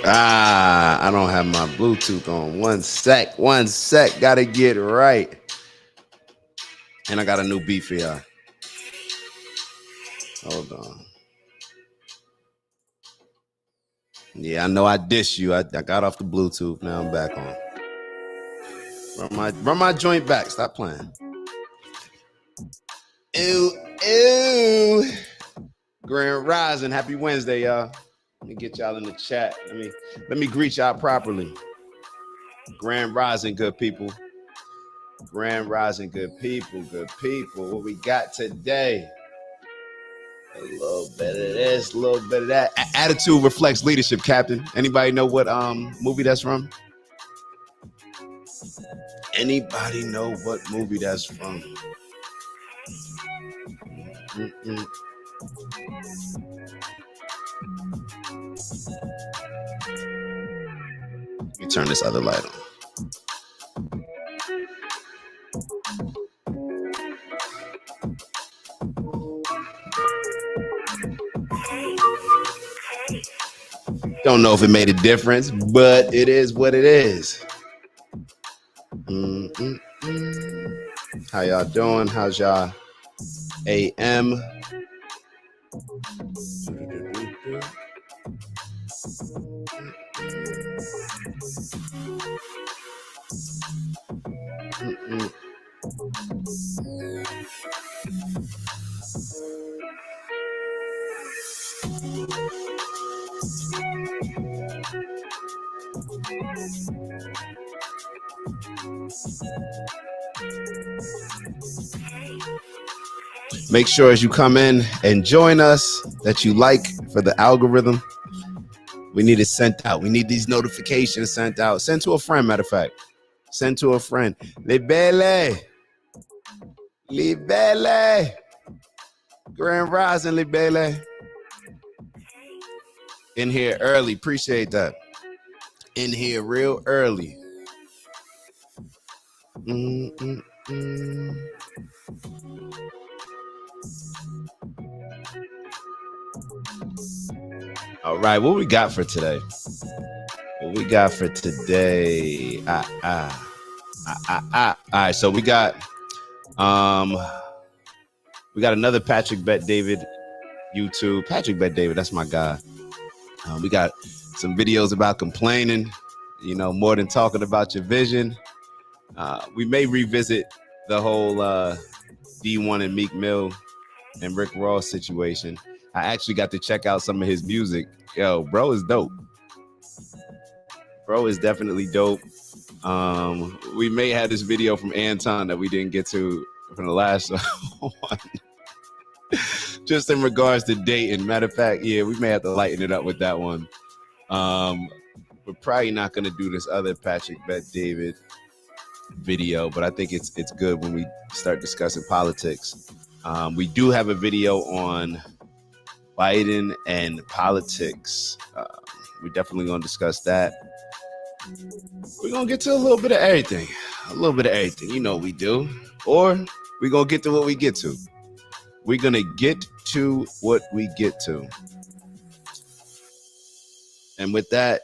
I don't have my Bluetooth on. One sec. Gotta get right. And I got a new beat for y'all. Hold on. Yeah, I know I dish you. I got off the Bluetooth. Now I'm back on. Run my joint back. Stop playing. Ew. Grand Rising. Happy Wednesday, y'all. Let me get y'all in the chat. Let me greet y'all properly. Grand Rising, good people. Grand Rising, good people. What we got today? A little bit of this, a little bit of that. Attitude reflects leadership, Captain. Anybody know what movie that's from? Anybody know what movie that's from? Mm-mm. Let me turn this other light on. Don't know if it made a difference, but it is what it is. How y'all doing? How's y'all AM? Make sure as you come in and join us that you like for the algorithm. We need it sent out. We need these notifications sent out. Send to a friend, matter of fact. Send to a friend. Libele. Grand Rising, Libele. In here early. Appreciate that. In here real early. All right, what we got for today? All right, so we got another Patrick Bet David YouTube. Patrick Bet David, that's my guy. We got some videos about complaining, more than talking about your vision. We may revisit the whole D1 and Meek Mill and Rick Ross situation. I actually got to check out some of his music. Yo, bro is dope. Bro is definitely dope. We may have this video from Anton that we didn't get to from the last one. Just in regards to dating. Matter of fact, yeah, we may have to lighten it up with that one. We're probably not going to do this other Patrick Bet David video, but I think it's good when we start discussing politics. We do have a video on Biden and politics. We're definitely going to discuss that. We're going to get to a little bit of everything. You know we do. Or we're going to get to what we get to. We're going to get to what we get to. And with that,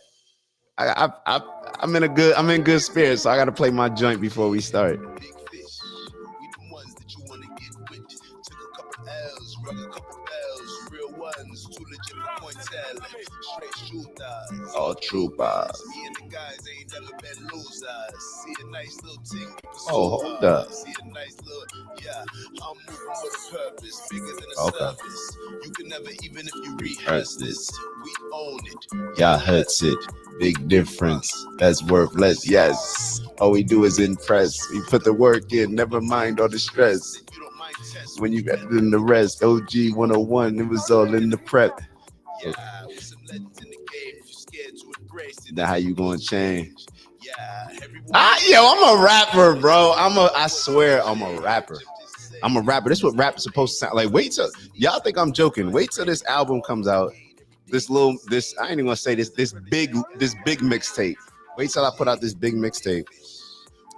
I'm in good spirits, so I got to play my joint before we start. All troopers. Oh, hold up. Okay. You can never, even if you rehearse this, we own it. Y'all hurts it. Big difference. That's worth less. Yes. All we do is impress. We put the work in. Never mind all the stress. When you better than the rest. OG 101. It was all in the prep. Yeah. Now how you gonna change? I'm a rapper, bro. I swear I'm a rapper. This is what rap is supposed to sound like. Wait till y'all think I'm joking. Wait till this album comes out. I ain't even gonna say this big mixtape. Wait till I put out this big mixtape.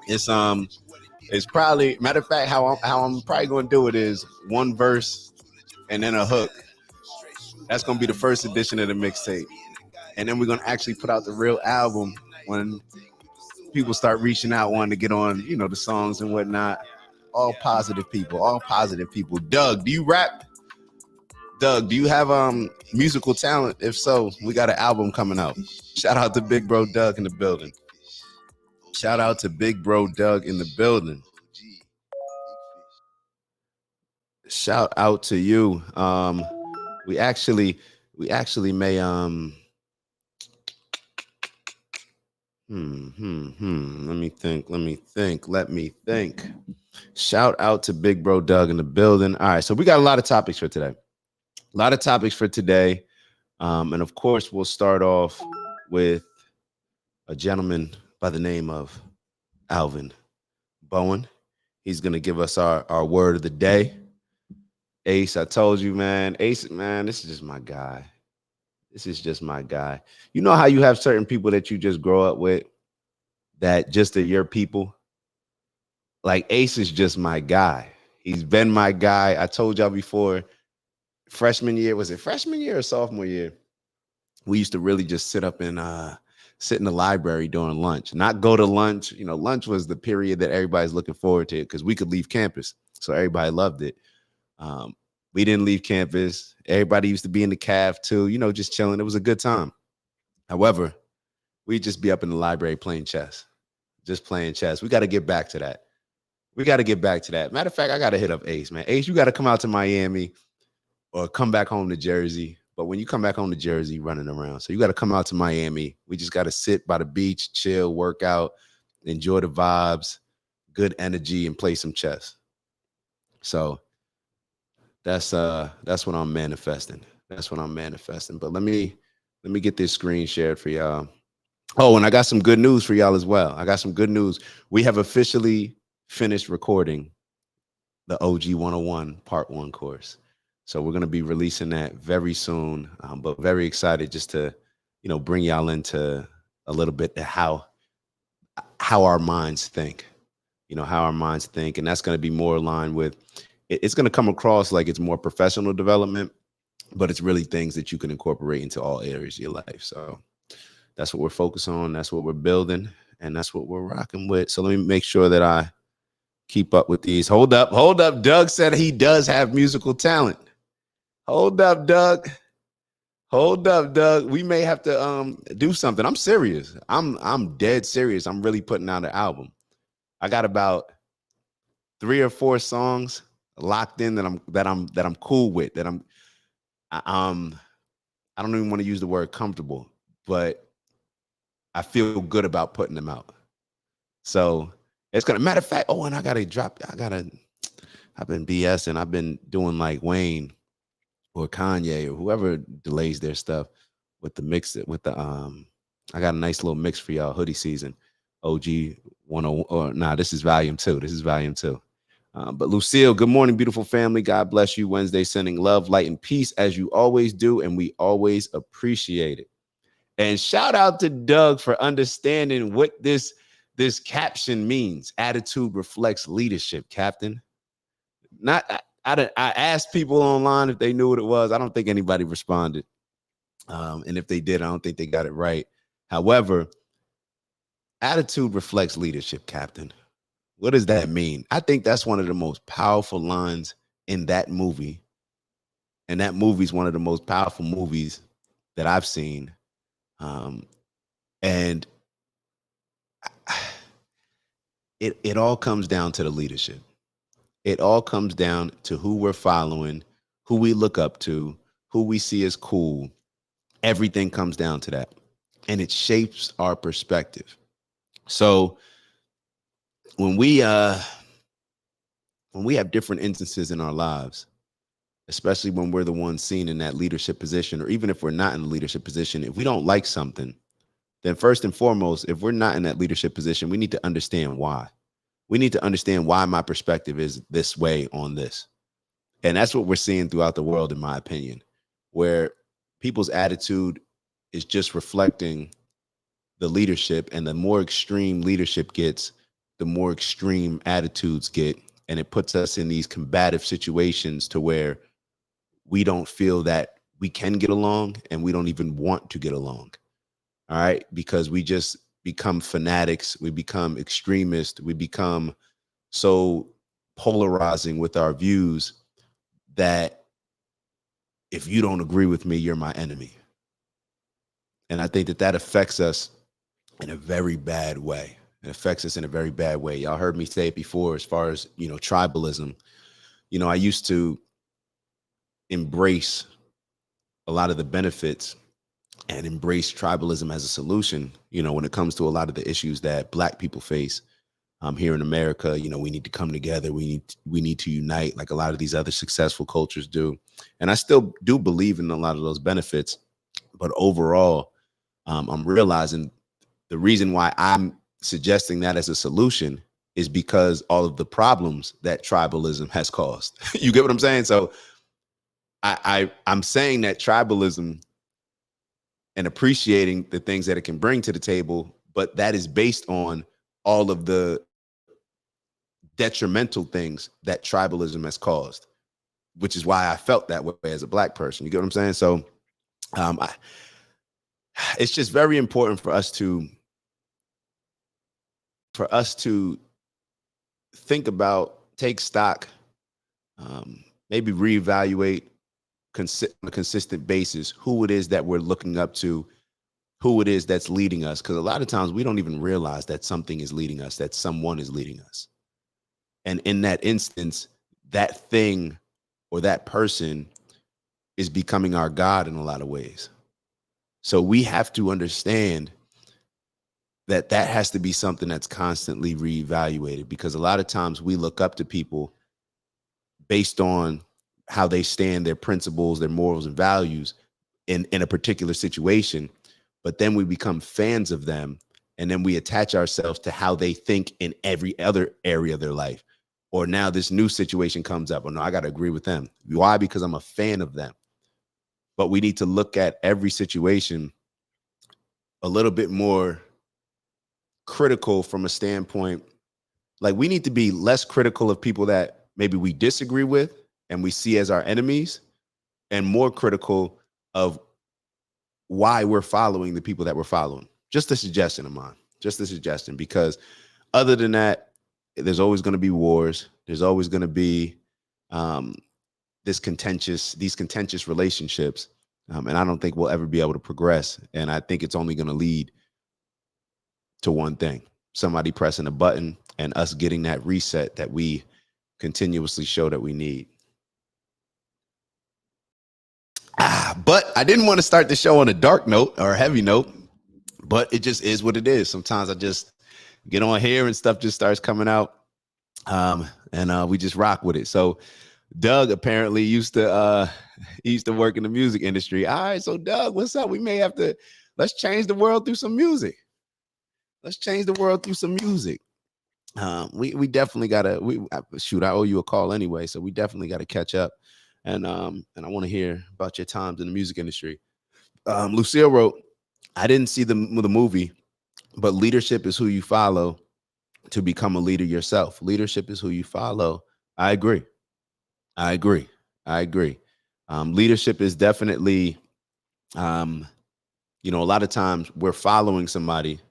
It's probably, matter of fact, how I'm probably gonna do it is one verse and then a hook. That's gonna be the first edition of the mixtape. and then we're gonna actually put out the real album when people start reaching out, wanting to get on, you know, the songs and whatnot. All positive people, all positive people. Doug, do you rap? Doug, do you have musical talent? If so, we got an album coming out. Shout out to Big Bro Doug in the building. Shout out to Big Bro Doug in the building. Shout out to you. We actually may Let me think. Shout out to Big Bro Doug in the building. All right, so we got a lot of topics for today. And of course, we'll start off with a gentleman by the name of Alvin Bowen. He's gonna give us our word of the day. Ace, I told you, man. Ace, man, this is just my guy. You know how you have certain people that you just grow up with that just are your people? Like Ace is just my guy. He's been my guy. I told y'all before, freshman year, was it freshman year or sophomore year? We used to really just sit up and sit in the library during lunch, not go to lunch. You know, lunch was the period that everybody's looking forward to because we could leave campus. So everybody loved it. We didn't leave campus. Everybody used to be in the caf too, you know, just chilling. It was a good time. However, we'd just be up in the library playing chess, just playing chess. We got to get back to that. Matter of fact, I got to hit up Ace, man. Ace, you got to come out to Miami or come back home to Jersey. But when you come back home to Jersey, running around. So you got to come out to Miami. We just got to sit by the beach, chill, work out, enjoy the vibes, good energy, and play some chess. So that's what I'm manifesting. But let me get this screen shared for y'all. Oh, and I got some good news for y'all as well. We have officially finished recording the OG 101 Part 1 course. So we're going to be releasing that very soon, but very excited just to, you know, bring y'all into a little bit of how our minds think, and that's going to be more aligned with, it's going to come across like it's more professional development, but it's really things that you can incorporate into all areas of your life. So that's what we're focused on. That's what we're building, and that's what we're rocking with. So let me make sure that I keep up with these. Hold up. Doug said he does have musical talent. Hold up, Doug. We may have to do something. I'm serious. I'm dead serious. I'm really putting out an album. I got about 3 or 4 songs locked in that I'm cool with. I don't even want to use the word comfortable, but I feel good about putting them out. So it's gonna, matter of fact. Oh, and I've been BSing. I've been doing like Wayne or Kanye or whoever delays their stuff with the mix. I got a nice little mix for y'all. Hoodie season, OG 101. This is volume 2. But Lucille, good morning, beautiful family. God bless you. Wednesday, sending love, light, and peace as you always do, and we always appreciate it. And shout out to Doug for understanding what this caption means. Attitude reflects leadership, Captain. I asked people online if they knew what it was. I don't think anybody responded. And if they did, I don't think they got it right. However, attitude reflects leadership, Captain. What does that mean? I think that's one of the most powerful lines in that movie. And that movie is one of the most powerful movies that I've seen. And it all comes down to the leadership. It all comes down to who we're following, who we look up to, who we see as cool. Everything comes down to that. And it shapes our perspective. So when we have different instances in our lives, especially when we're the ones seen in that leadership position, or even if we're not in the leadership position, if we don't like something, then first and foremost, if we're not in that leadership position, we need to understand why. We need to understand why my perspective is this way on this. And that's what we're seeing throughout the world, in my opinion, where people's attitude is just reflecting the leadership, and the more extreme leadership gets, the more extreme attitudes get. And it puts us in these combative situations to where we don't feel that we can get along, and we don't even want to get along. All right. Because we just become fanatics. We become extremists. We become so polarizing with our views that if you don't agree with me, you're my enemy. And I think that that affects us in a very bad way. It affects us in a very bad way. Y'all heard me say it before, as far as, tribalism. I used to embrace a lot of the benefits and embrace tribalism as a solution, when it comes to a lot of the issues that Black people face here in America. We need to come together. We need to unite, like a lot of these other successful cultures do. And I still do believe in a lot of those benefits. But overall, I'm realizing the reason why I'm suggesting that as a solution is because all of the problems that tribalism has caused. You get what I'm saying? So I'm saying that tribalism and appreciating the things that it can bring to the table, but that is based on all of the detrimental things that tribalism has caused, which is why I felt that way as a Black person. You get what I'm saying? So it's just very important for us to think about, take stock, maybe reevaluate on a consistent basis who it is that we're looking up to, who it is that's leading us. Because a lot of times we don't even realize that something is leading us, that someone is leading us. And in that instance, that thing or that person is becoming our God in a lot of ways. So we have to understand that has to be something that's constantly reevaluated, because a lot of times we look up to people based on how they stand, their principles, their morals and values in a particular situation. But then we become fans of them, and then we attach ourselves to how they think in every other area of their life. Or now this new situation comes up. Oh no, I got to agree with them. Why? Because I'm a fan of them. But we need to look at every situation a little bit more critical from a standpoint. Like, we need to be less critical of people that maybe we disagree with and we see as our enemies, and more critical of why we're following the people that we're following. Just a suggestion of mine, because other than that, there's always going to be wars. There's always going to be these contentious relationships. And I don't think we'll ever be able to progress. And I think it's only going to lead to one thing: somebody pressing a button and us getting that reset that we continuously show that we need. But I didn't want to start the show on a dark note or a heavy note, but it just is what it is. Sometimes I just get on here and stuff just starts coming out, and we just rock with it. So Doug apparently used to work in the music industry. All right, so Doug, what's up? Let's change the world through some music. We definitely gotta. I owe you a call anyway, so we definitely got to catch up. And I want to hear about your times in the music industry. Lucille wrote, I didn't see the movie, but leadership is who you follow to become a leader yourself. Leadership is who you follow. I agree. Leadership is definitely, a lot of times we're following somebody,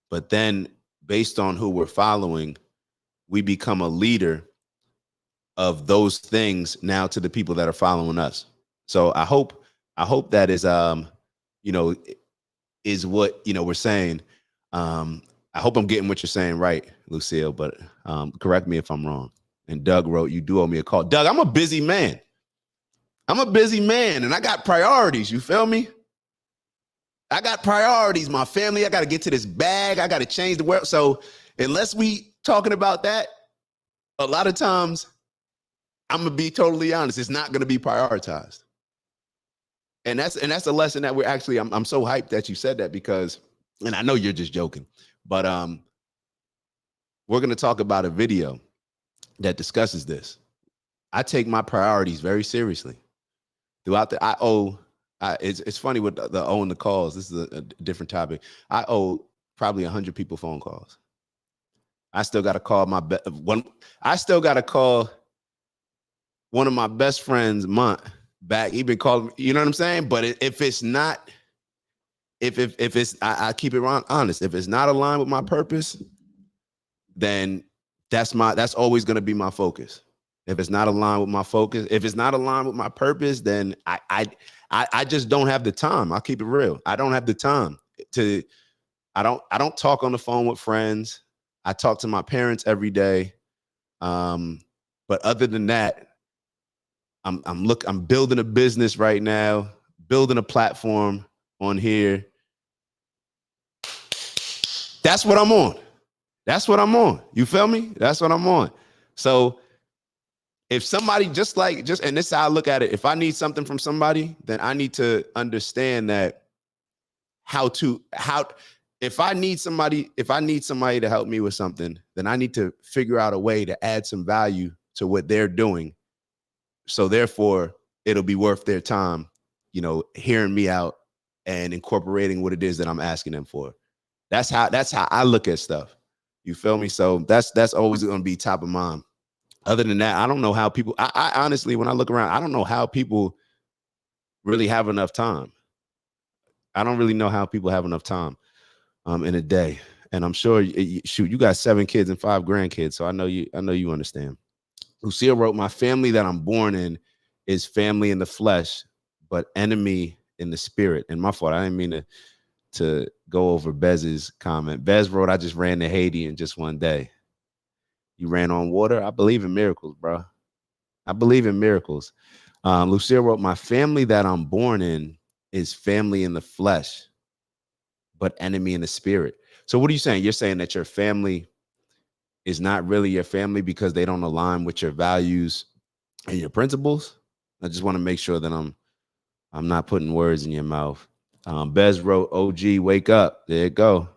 but then based on who we're following, we become a leader of those things now to the people that are following us. So I hope that is, is what, we're saying. I hope I'm getting what you're saying right, Lucille, but correct me if I'm wrong. And Doug wrote, you do owe me a call. Doug, I'm a busy man, and I got priorities. You feel me? I got priorities, my family. I got to get to this bag. I got to change the world. So unless we talking about that, a lot of times, I'm going to be totally honest, it's not going to be prioritized. And that's a lesson that we're actually, I'm so hyped that you said that, because, and I know you're just joking, but we're going to talk about a video that discusses this. I take my priorities very seriously. Throughout it's funny with the owing the calls. This is a different topic. I owe probably 100 people phone calls. I still got to call one of my best friends, Mont, back. He been calling me, you know what I'm saying? But if it's not if it's, I keep it honest. If it's not aligned with my purpose, then that's always going to be my focus. If it's not aligned with my focus, if it's not aligned with my purpose, then I just don't have the time. I'll keep it real. I don't have the time to. I don't talk on the phone with friends. I talk to my parents every day. But other than that, I'm building a business right now, building a platform on here. That's what I'm on. That's what I'm on. You feel me? That's what I'm on. So if somebody and this is how I look at it. If I need something from somebody, then I need to understand that if I need somebody to help me with something, then I need to figure out a way to add some value to what they're doing. So therefore, it'll be worth their time, hearing me out and incorporating what it is that I'm asking them for. That's how I look at stuff. You feel me? So that's always going to be top of mind. Other than that, I don't know how people, I honestly, when I look around, I don't know how people really have enough time. I don't really know how people have enough time in a day. And I'm sure, you got 7 kids and 5 grandkids. So I know you understand. Lucille wrote, my family that I'm born in is family in the flesh, but enemy in the spirit. And my fault, I didn't mean to go over Bez's comment. Bez wrote, I just ran to Haiti in just one day. You ran on water? I believe in miracles, bro. I believe in miracles. Lucille wrote, my family that I'm born in is family in the flesh, but enemy in the spirit. So what are you saying? You're saying that your family is not really your family because they don't align with your values and your principles? I just want to make sure that I'm not putting words in your mouth. Bez wrote, OG, wake up. There it go.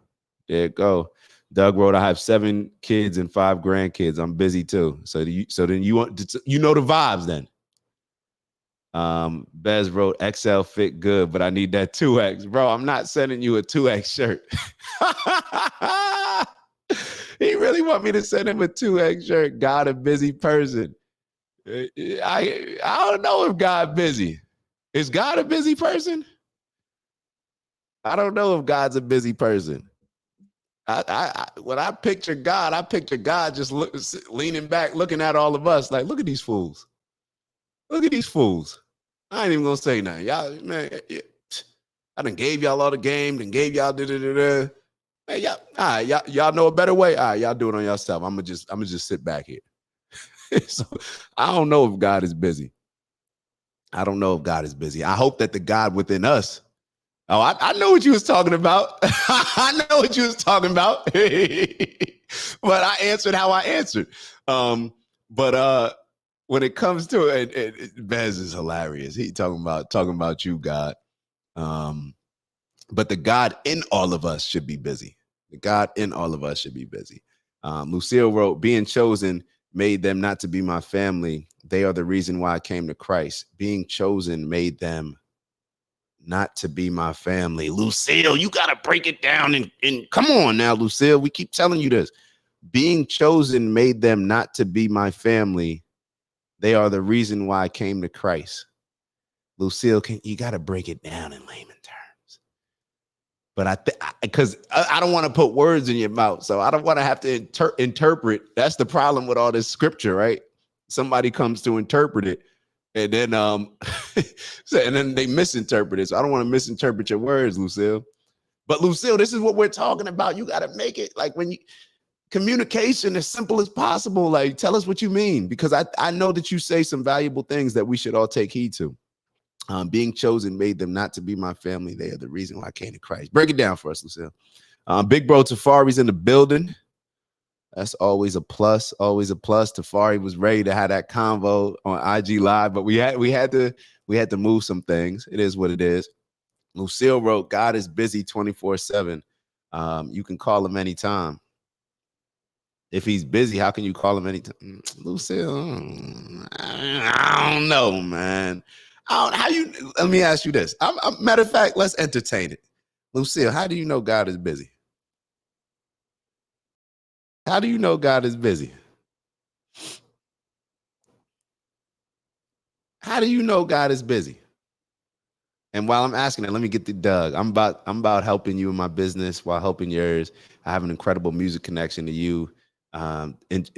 Doug wrote, I have 7 kids and 5 grandkids. I'm busy too. So then you want the vibes then. Bez wrote, XL fit good, but I need that 2X. Bro, I'm not sending you a 2X shirt. He really want me to send him a 2X shirt. God, a busy person. I don't know if God busy. Is God a busy person? I don't know if God's a busy person. When I picture God just leaning back, looking at all of us like, look at these fools. Look at these fools. I ain't even gonna say nothing. Y'all, man, I done gave y'all all the game, then gave y'all da-da-da-da. Man, y'all, all right, y'all know a better way. All right, y'all do it on yourself. I'm gonna just sit back here. So I don't know if God is busy. I don't know if God is busy. I hope that the God within us. Oh, I know what you was talking about. I know what you was talking about. But I answered how I answered. But when it comes to it, Bez is hilarious. He talking about you, God. But the God in all of us should be busy. The God in all of us should be busy. Lucille wrote, being chosen made them not to be my family. They are the reason why I came to Christ. Being chosen made them not to be my family. Lucille, you got to break it down and come on now, Lucille. We keep telling you this. Being chosen made them not to be my family. They are the reason why I came to Christ. Lucille, you got to break it down in layman terms. But because I don't want to put words in your mouth, so I don't want to have to interpret. That's the problem with all this scripture, right? Somebody comes to interpret it, and then and then they misinterpret it. So I don't want to misinterpret your words, Lucille. But Lucille, this is what we're talking about. You got to make it like communication as simple as possible. Like, tell us what you mean, because I know that you say some valuable things that we should all take heed to. Being chosen made them not to be my family. They are the reason why I came to Christ. Break it down for us, Lucille. Big bro Tafari's in the building. That's always a plus. Always a plus. Tafari was ready to have that convo on IG Live, but we had to move some things. It is what it is. Lucille wrote, God is busy 24/7. You can call him anytime. If he's busy, how can you call him anytime? Lucille, I don't know, man. Let me ask you this. Matter of fact, let's entertain it. Lucille, how do you know God is busy? How do you know God is busy? How do you know God is busy? And while I'm asking that, let me get to Doug. I'm about helping you in my business while helping yours. I have an incredible music connection to you,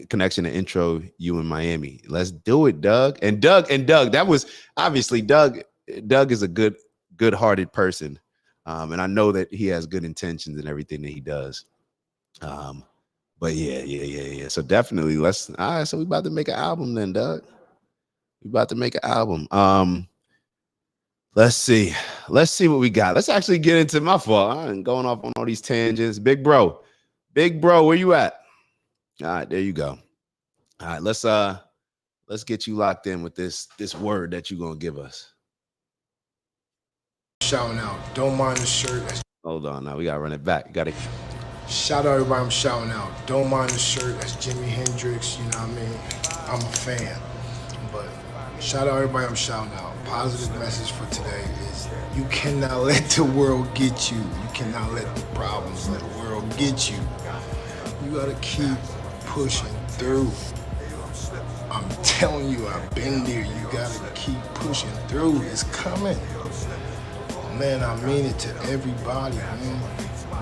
connection to intro you in Miami. Let's do it, Doug. And Doug, that was obviously Doug. Doug is a good-hearted person, and I know that he has good intentions in everything that he does. But yeah. So definitely, let's. All right, so we about to make an album then, Doug. We about to make an album. Let's see what we got. Let's actually get into my fault. I'm going off on all these tangents. Big bro, where you at? All right, there you go. All right, let's get you locked in with this word that you're gonna give us. Shouting out, don't mind the shirt. Hold on, now we gotta run it back. You gotta shout out everybody. I'm shouting out, don't mind the shirt. That's Jimi Hendrix. You know what I mean? I'm a fan, but shout out everybody. I'm shouting out. Positive message for today is you cannot let the world get you. You cannot let the problems of the world get you. You gotta keep pushing through. I'm telling you, I've been there. You gotta keep pushing through. It's coming. Man, I mean it to everybody, man.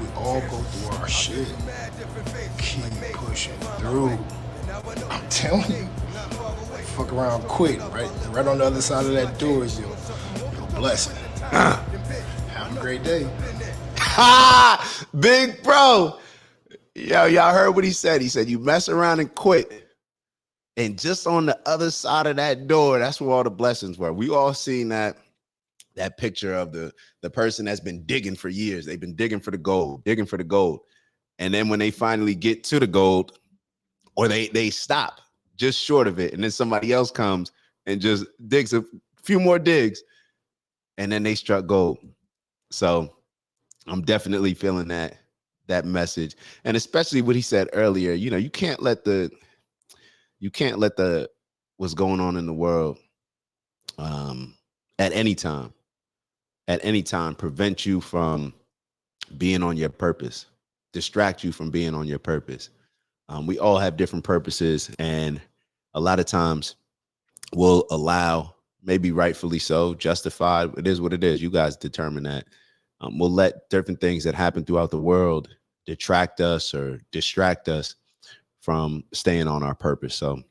We all go through our shit. Keep pushing through. I'm telling you. Fuck around, quit. Right on the other side of that door is your blessing. Have a great day. Ha! Big bro. Yo, y'all heard what he said. He said, you mess around and quit. And just on the other side of that door, that's where all the blessings were. We all seen that picture of the person that's been digging for years. They've been digging for the gold. And then when they finally get to the gold, or they stop just short of it, and then somebody else comes and just digs a few more digs, and then they struck gold. So I'm definitely feeling that message, and especially what he said earlier. You know, you can't let the what's going on in the world at any time prevent you from being on your purpose, distract you from being on your purpose. We all have different purposes, and a lot of times we'll allow, maybe rightfully so, justified. It is what it is. You guys determine that. We'll let different things that happen throughout the world detract us or distract us from staying on our purpose. So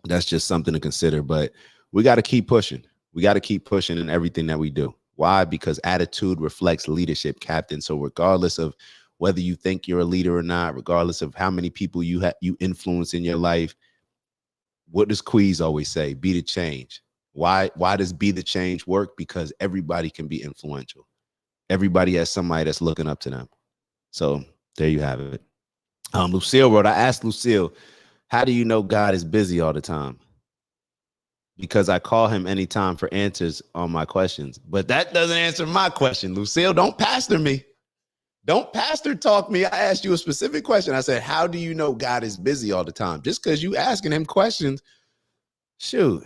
that's just something to consider. But we got to keep pushing. We got to keep pushing in everything that we do. Why? Because attitude reflects leadership, Captain. So regardless of whether you think you're a leader or not, regardless of how many people you influence in your life, what does Queez always say? Be the change. Why does be the change work? Because everybody can be influential. Everybody has somebody that's looking up to them. So there you have it. Lucille wrote, I asked Lucille, how do you know God is busy all the time? Because I call him anytime for answers on my questions. But that doesn't answer my question. Lucille, don't pastor me. Don't pastor talk me. I asked you a specific question. I said, how do you know God is busy all the time? Just because you asking him questions, shoot,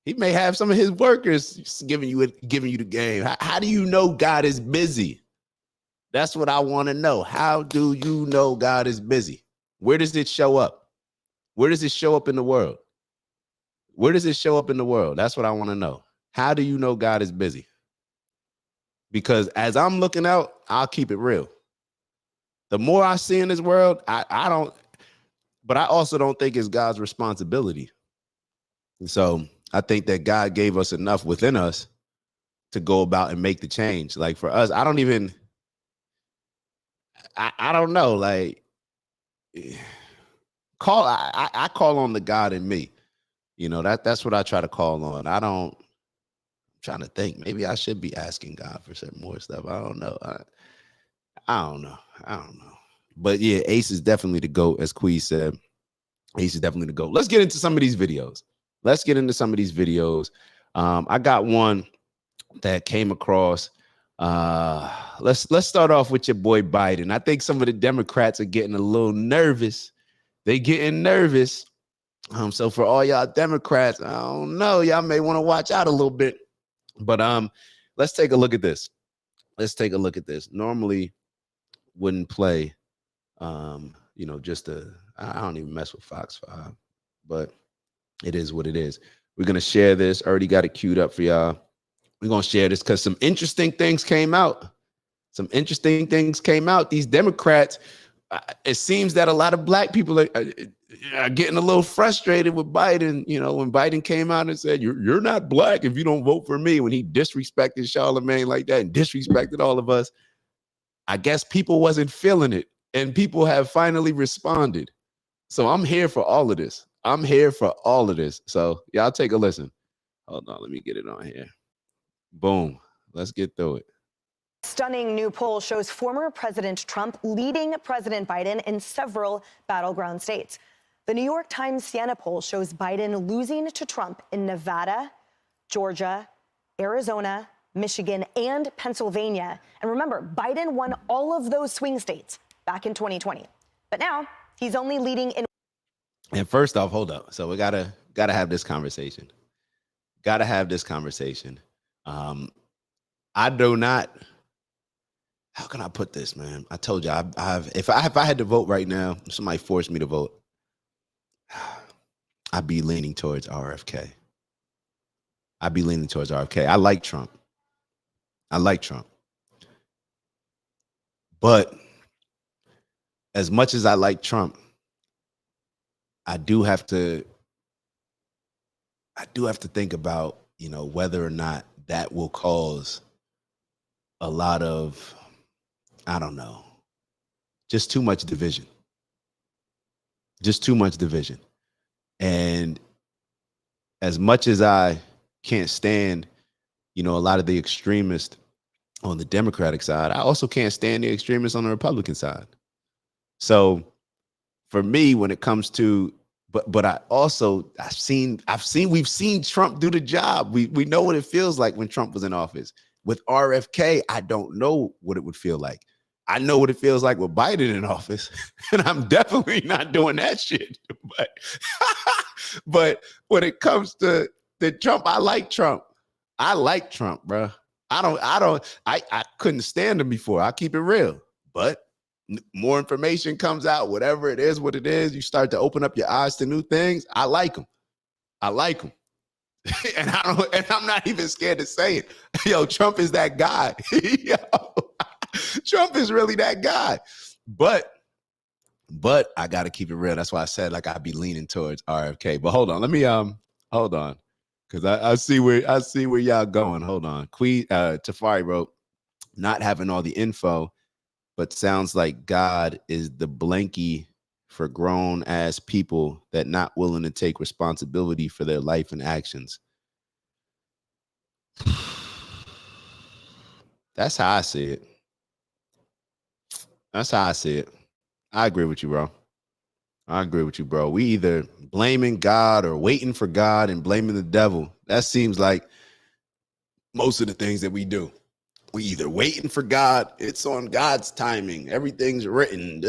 he may have some of his workers giving you the game. How do you know God is busy? That's what I want to know. How do you know God is busy? Where does it show up? Where does it show up in the world? Where does it show up in the world? That's what I want to know. How do you know God is busy? Because as I'm looking out, I'll keep it real. The more I see in this world, I don't, but I also don't think it's God's responsibility. And so I think that God gave us enough within us to go about and make the change. Like for us, I don't know, like I call on the God in me. You know, that's what I try to call on. I'm trying to think, maybe I should be asking God for some more stuff. I don't know. I don't know. But yeah, Ace is definitely the GOAT, as Queez said. Ace is definitely the GOAT. Let's get into some of these videos. I got one that came across. Let's start off with your boy Biden. I think some of the Democrats are getting a little nervous. They getting nervous. So for all y'all Democrats, I don't know, y'all may want to watch out a little bit. But let's take a look at this. Normally wouldn't play you know, I don't even mess with Fox 5, but it is what it is. We're gonna share this. Already got it queued up for y'all. We're going to share this because some interesting things came out. Some interesting things came out. These Democrats, it seems that a lot of black people are getting a little frustrated with Biden. You know, when Biden came out and said, you're not black if you don't vote for me, when he disrespected Charlemagne like that and disrespected all of us, I guess people wasn't feeling it, and people have finally responded. So I'm here for all of this. I'm here for all of this. So y'all take a listen. Hold on, let me get it on here. Boom. Let's get through it. Stunning new poll shows former President Trump leading President Biden in several battleground states. The New York Times Siena poll shows Biden losing to Trump in Nevada, Georgia, Arizona, Michigan, and Pennsylvania. And remember, Biden won all of those swing states back in 2020. But now he's only leading in. And first off, hold up. So we gotta have this conversation. Gotta have this conversation. I do not. How can I put this, man? I told you, if I had to vote right now, if somebody forced me to vote, I'd be leaning towards RFK. I'd be leaning towards RFK. I like Trump. But as much as I like Trump, I do have to think about, you know, whether or not that will cause a lot of, I don't know, just too much division. And as much as I can't stand, you know, a lot of the extremists on the Democratic side, I also can't stand the extremists on the Republican side. So for me, when it comes to, but we've seen Trump do the job. We know what it feels like when Trump was in office. With RFK, I don't know what it would feel like. I know what it feels like with Biden in office, and I'm definitely not doing that shit. But when it comes to the Trump, I like Trump. Bro. I couldn't stand him before. I keep it real. But more information comes out, whatever it is, what it is, you start to open up your eyes to new things. I like him. And I'm not even scared to say it. Yo, Trump is that guy. Yo, Trump is really that guy. But I got to keep it real. That's why I said, like, I'd be leaning towards RFK. But hold on, let me hold on, because I see where y'all going. Hold on. Tafari wrote, not having all the info, but sounds like God is the blankie for grown ass people that not willing to take responsibility for their life and actions. That's how I see it. I agree with you, bro. We either blaming God or waiting for God and blaming the devil. That seems like most of the things that we do. We either waiting for God, it's on God's timing, everything's written.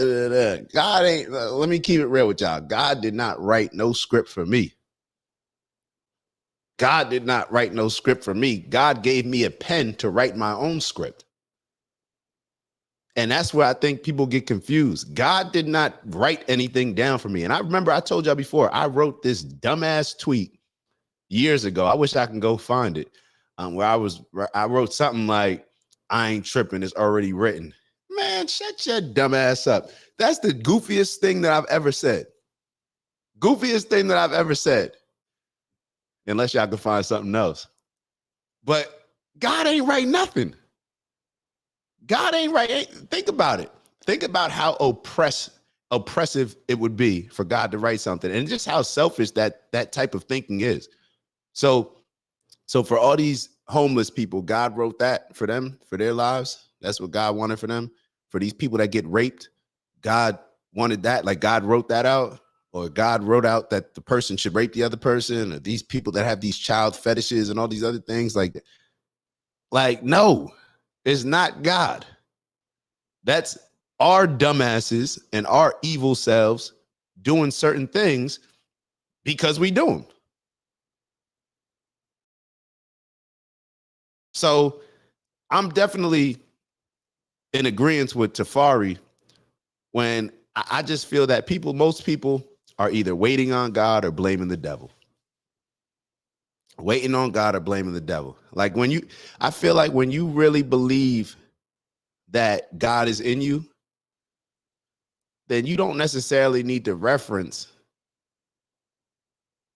God ain't, let me keep it real with y'all. God did not write no script for me. God gave me a pen to write my own script. And that's where I think people get confused. God did not write anything down for me. And I remember I told y'all before, I wrote this dumbass tweet years ago. I wish I can go find it. Where I wrote something like, I ain't tripping, it's already written. Man, shut your dumb ass up. That's the goofiest thing that I've ever said. Unless y'all can find something else. But God ain't write nothing. Think about it. Think about how oppressive it would be for God to write something, and just how selfish that type of thinking is. So for all these homeless people, God wrote that for them, for their lives. That's what God wanted for them. For these people that get raped, God wanted that. Like, God wrote that out, or God wrote out that the person should rape the other person, or these people that have these child fetishes and all these other things. Like, no, it's not God. That's our dumbasses and our evil selves doing certain things because we do them. So I'm definitely in agreement with Tafari when I just feel that most people are either waiting on God or blaming the devil. waiting on God or blaming the devil. Like I feel like when you really believe that God is in you, then you don't necessarily need to reference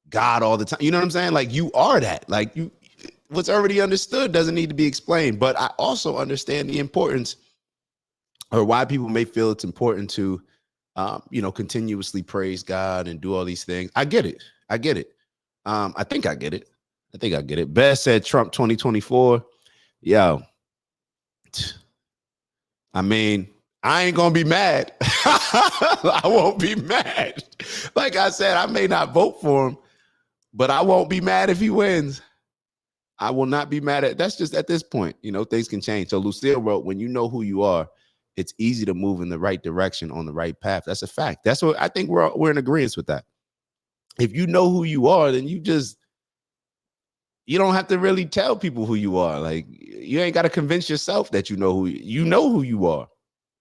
God all the time. You know what I'm saying? Like you are that. Like what's already understood doesn't need to be explained. But I also understand the importance, or why people may feel it's important to, continuously praise God and do all these things. I get it. I think I get it. Best said Trump 2024. Yo, I mean, I ain't gonna be mad. I won't be mad. Like I said, I may not vote for him, but I won't be mad if he wins. I will not be mad that's just at this point, things can change. So Lucille wrote, when you know who you are, it's easy to move in the right direction on the right path. That's a fact. That's what I think we're in agreement with that. If you know who you are, then you don't have to really tell people who you are. Like you ain't got to convince yourself that you know who you are.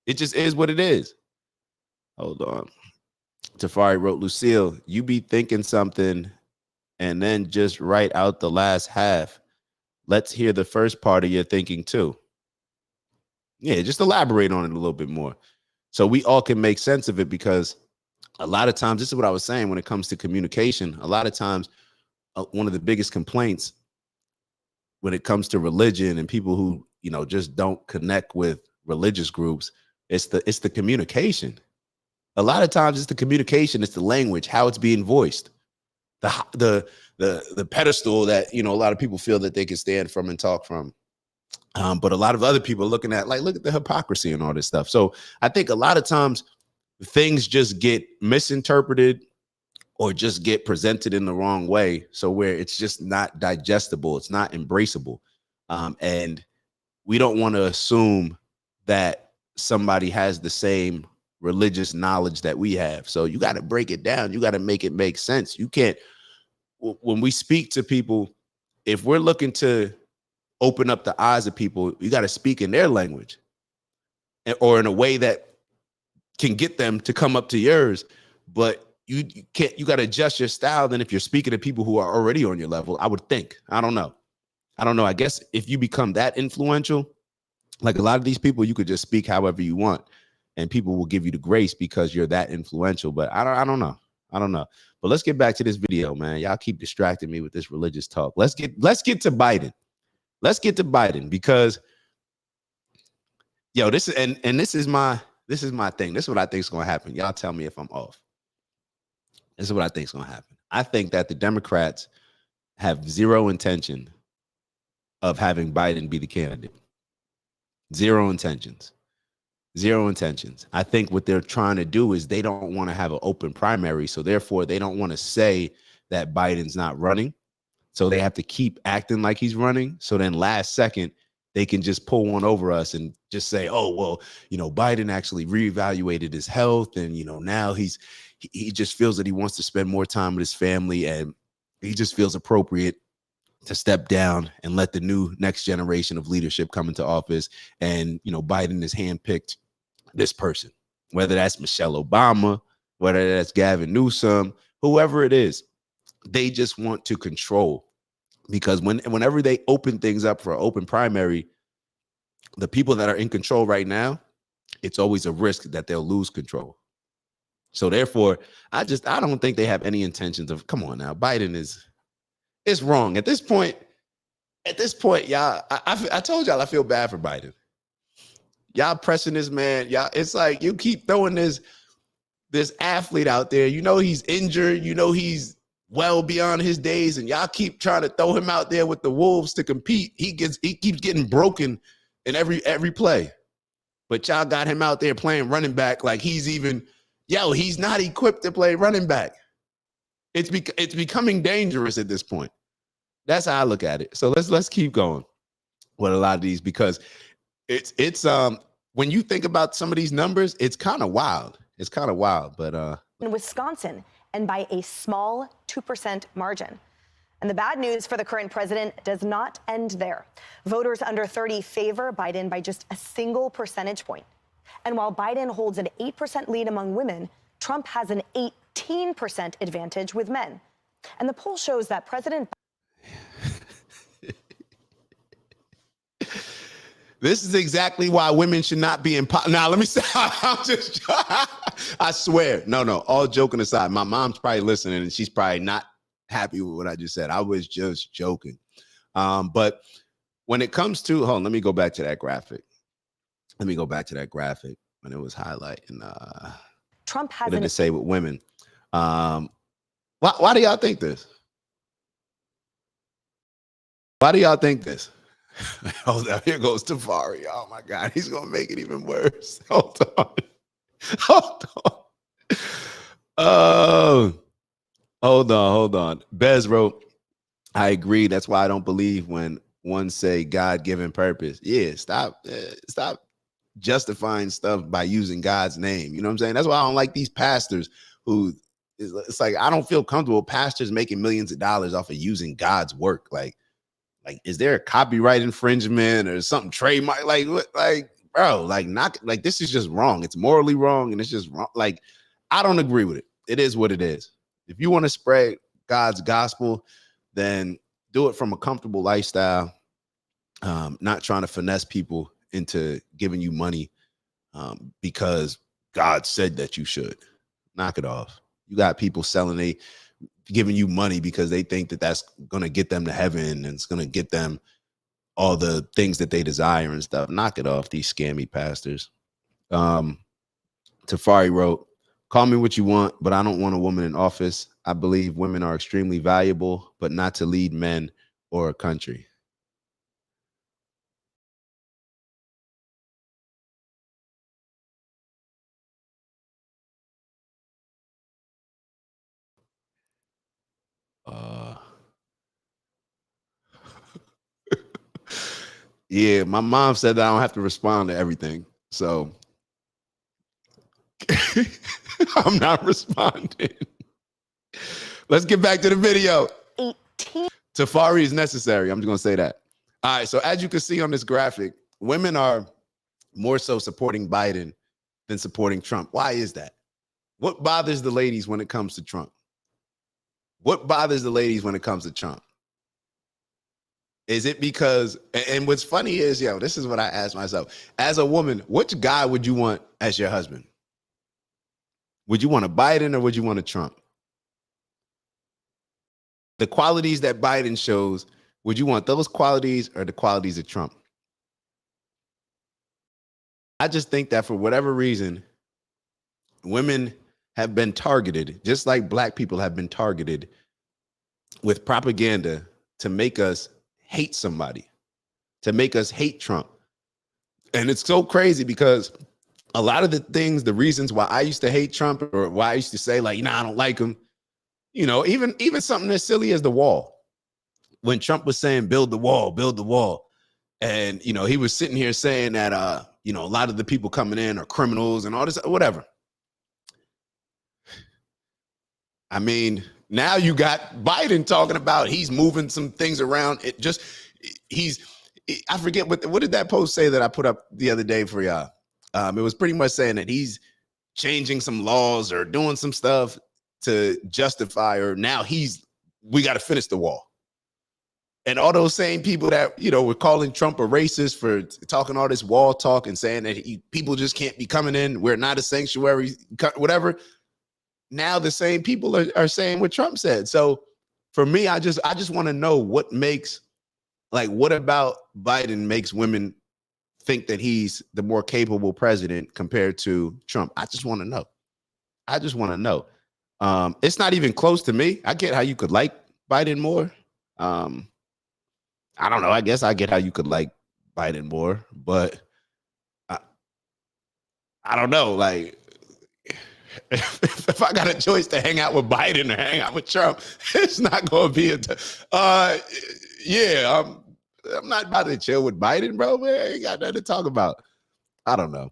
It just is what it is. Hold on. Tafari wrote, Lucille, you be thinking something and then just write out the last half. Let's hear the first part of your thinking too. Yeah, just elaborate on it a little bit more so we all can make sense of it, because a lot of times, this is what I was saying when it comes to communication. A lot of times, one of the biggest complaints when it comes to religion and people who, just don't connect with religious groups, it's the communication. A lot of times it's the communication, it's the language, how it's being voiced, the pedestal that, a lot of people feel that they can stand from and talk from. But a lot of other people are looking at, like, look at the hypocrisy and all this stuff. So I think a lot of times things just get misinterpreted or just get presented in the wrong way. So where it's just not digestible, it's not embraceable. And we don't want to assume that somebody has the same religious knowledge that we have. So you got to break it down. You got to make it make sense. You can't, when we speak to people, if we're looking to open up the eyes of people, you got to speak in their language or in a way that can get them to come up to yours. But you can't, you got to adjust your style. Then if you're speaking to people who are already on your level, I would think, I don't know. I guess if you become that influential, like a lot of these people, you could just speak however you want and people will give you the grace because you're that influential. But I don't know. But let's get back to this video, man. Y'all keep distracting me with this religious talk. Let's get to Biden. Let's get to Biden, because this is my thing. This is what I think is going to happen. Y'all tell me if I'm off. This is what I think is going to happen. I think that the Democrats have zero intention of having Biden be the candidate. Zero intentions. I think what they're trying to do is they don't want to have an open primary. So therefore, they don't want to say that Biden's not running. So they have to keep acting like he's running. So then last second, they can just pull one over us and just say, oh, well, Biden actually reevaluated his health. And, now he just feels that he wants to spend more time with his family. And he just feels appropriate to step down and let the new next generation of leadership come into office. And, Biden has handpicked this person, whether that's Michelle Obama, whether that's Gavin Newsom, whoever it is. They just want to control, because whenever they open things up for an open primary, the people that are in control right now, it's always a risk that they'll lose control. So therefore, I don't think they have any intentions of, come on now, Biden it's wrong. At this point, y'all, I told y'all I feel bad for Biden. Y'all pressing this man. Y'all, it's like you keep throwing this athlete out there. He's injured. He's well beyond his days, and y'all keep trying to throw him out there with the Wolves to compete. He keeps getting broken in every play. But y'all got him out there playing running back like he's not equipped to play running back. It's becoming dangerous at this point. That's how I look at it. So let's keep going with a lot of these, because it's when you think about some of these numbers, it's kind of wild. But in Wisconsin, and by a small 2% margin. And the bad news for the current president does not end there. Voters under 30 favor Biden by just a single percentage point. And while Biden holds an 8% lead among women, Trump has an 18% advantage with men. And the poll shows that President This is exactly why women should not be in power. Now, let me say, I'm just, I swear, no, all joking aside, my mom's probably listening and she's probably not happy with what I just said. I was just joking. But when it comes to, hold on, let me go back to that graphic. When it was highlighting, Trump what did it hasn't. say with women? Why do y'all think this? Why do y'all think this? Hold on, here goes Tafari. Oh my God, he's gonna make it even worse. Hold on. Oh, hold on. Bez wrote, I agree. That's why I don't believe when one say God-given purpose. Yeah, stop justifying stuff by using God's name. You know what I'm saying? That's why I don't like these pastors who it's like I don't feel comfortable pastors making millions of dollars off of using God's work. Like, is there a copyright infringement or something trademark? Like, bro, not like this is just wrong. It's morally wrong and it's just wrong. Like, I don't agree with it. It is what it is. If you want to spread God's gospel, then do it from a comfortable lifestyle, not trying to finesse people into giving you money because God said that you should. Knock it off. You got people giving you money because they think that that's going to get them to heaven and it's going to get them all the things that they desire and stuff. Knock it off, these scammy pastors. Tafari wrote, call me what you want, but I don't want a woman in office. I believe women are extremely valuable, but not to lead men or a country. Yeah, my mom said that I don't have to respond to everything. So I'm not responding. Let's get back to the video. 18. Tafari is necessary. I'm just going to say that. All right. So as you can see on this graphic, women are more so supporting Biden than supporting Trump. Why is that? What bothers the ladies when it comes to Trump? Is it because, and what's funny is, this is what I ask myself. As a woman, which guy would you want as your husband? Would you want a Biden or would you want a Trump? The qualities that Biden shows, would you want those qualities or the qualities of Trump? I just think that for whatever reason, women have been targeted, just like black people have been targeted with propaganda to make us hate somebody, to make us hate Trump. And it's so crazy because a lot of the reasons why I used to hate Trump or why I used to say like, I don't like him, even something as silly as the wall. When Trump was saying, build the wall. And, he was sitting here saying that, a lot of the people coming in are criminals and all this, whatever. I mean, now you got Biden talking about he's moving some things around. I forget what did that post say that I put up the other day for y'all? It was pretty much saying that he's changing some laws or doing some stuff to justify, or now we got to finish the wall. And all those same people that, were calling Trump a racist for talking all this wall talk and saying that people just can't be coming in. We're not a sanctuary, whatever. Now the same people are saying what Trump said. So for me, I just want to know what about Biden makes women think that he's the more capable president compared to Trump? I just want to know. It's not even close to me. I get how you could like Biden more. I don't know. I guess I get how you could like Biden more, but I don't know. Like, if I got a choice to hang out with Biden or hang out with Trump, it's not going to be I'm not about to chill with Biden, bro. Man, I ain't got nothing to talk about. I don't know.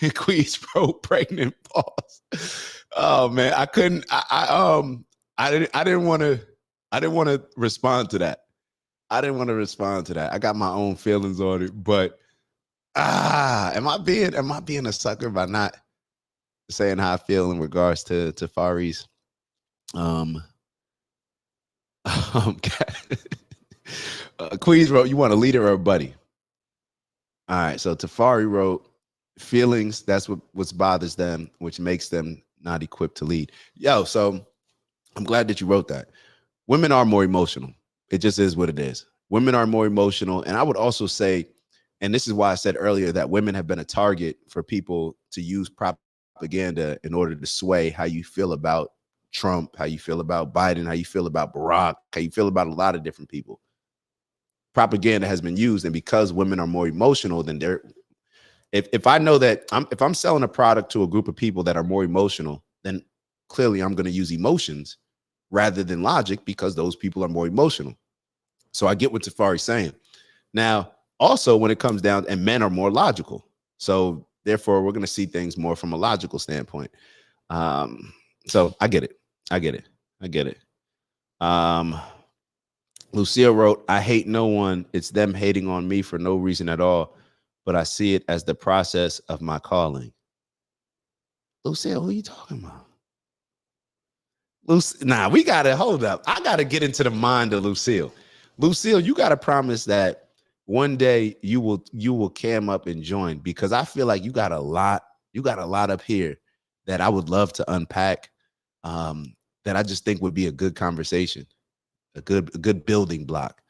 Queez pro pregnant pause. Oh man, I couldn't. I didn't want to respond to that. I got my own feelings on it, but am I being a sucker by not saying how I feel in regards to Fari's Queez wrote, you want a leader or a buddy? All right. So Tafari wrote, feelings, that's what bothers them, which makes them not equipped to lead. Yo, so I'm glad that you wrote that. Women are more emotional. It just is what it is. Women are more emotional. And I would also say, and this is why I said earlier that women have been a target for people to use propaganda in order to sway how you feel about Trump, how you feel about Biden, how you feel about Barack, how you feel about a lot of different people. Propaganda has been used, and because women are more emotional, then they're if I know that if I'm selling a product to a group of people that are more emotional, then clearly I'm going to use emotions rather than logic because those people are more emotional. So I get what Tafari's saying. Now, also when it comes down, and men are more logical, so therefore we're going to see things more from a logical standpoint. So I get it. I get it. I get it. Lucille wrote, I hate no one. It's them hating on me for no reason at all, but I see it as the process of my calling. Lucille, who are you talking about? Nah, we got to hold up. I got to get into the mind of Lucille. Lucille, you got to promise that one day you will cam up and join, because I feel like you got a lot up here that I would love to unpack, that I just think would be a good conversation, a good building block.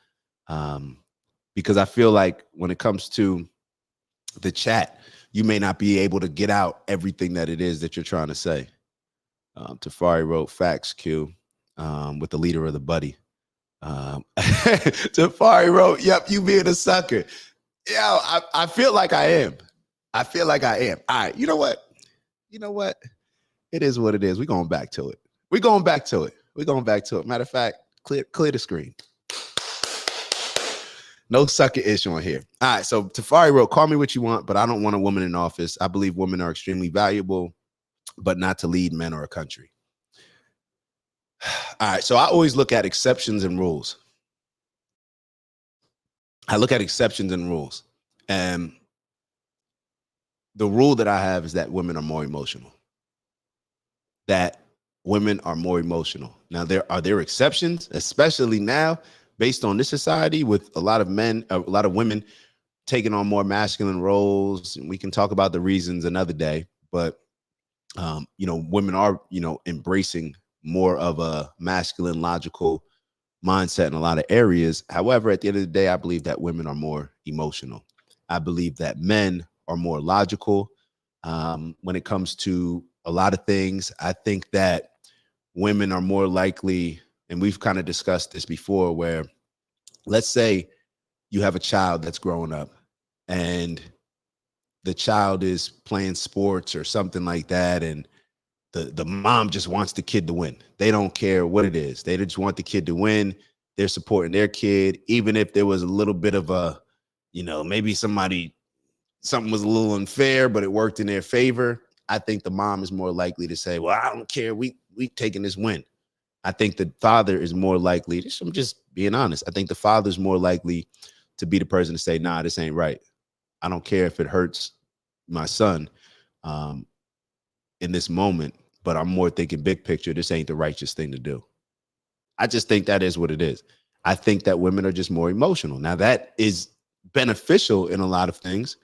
Because I feel like when it comes to the chat, you may not be able to get out everything that it is that you're trying to say. Tafari wrote, facts, Q, with the leader of the buddy. Tafari wrote, yep, you being a sucker. Yo, I feel like I am. I feel like I am. All right, you know what? It is what it is. We're going back to it. We're going back to it. Matter of fact, clear the screen. No sucker issue on here. All right, so Tafari wrote, call me what you want, but I don't want a woman in office. I believe women are extremely valuable, but not to lead men or a country. All right, so I always look at exceptions and rules. And the rule that I have is that women are more emotional. Now, there are exceptions, especially now, based on this society with a lot of women taking on more masculine roles. And we can talk about the reasons another day, but women are, embracing more of a masculine, logical mindset in a lot of areas. However, at the end of the day, I believe that women are more emotional. I believe that men are more logical. When it comes to a lot of things, I think that women are more likely, and we've kind of discussed this before, where let's say you have a child that's growing up and the child is playing sports or something like that, and the mom just wants the kid to win. They don't care what it is. They just want the kid to win. They're supporting their kid, even if there was a little bit of a, maybe something was a little unfair, but it worked in their favor. I think the mom is more likely to say, well, I don't care. We taking this win. I think the father is more likely, I'm just being honest. I think the father is more likely to be the person to say, nah, this ain't right. I don't care if it hurts my son in this moment, but I'm more thinking big picture. This ain't the righteous thing to do. I just think that is what it is. I think that women are just more emotional. Now, that is beneficial in a lot of things,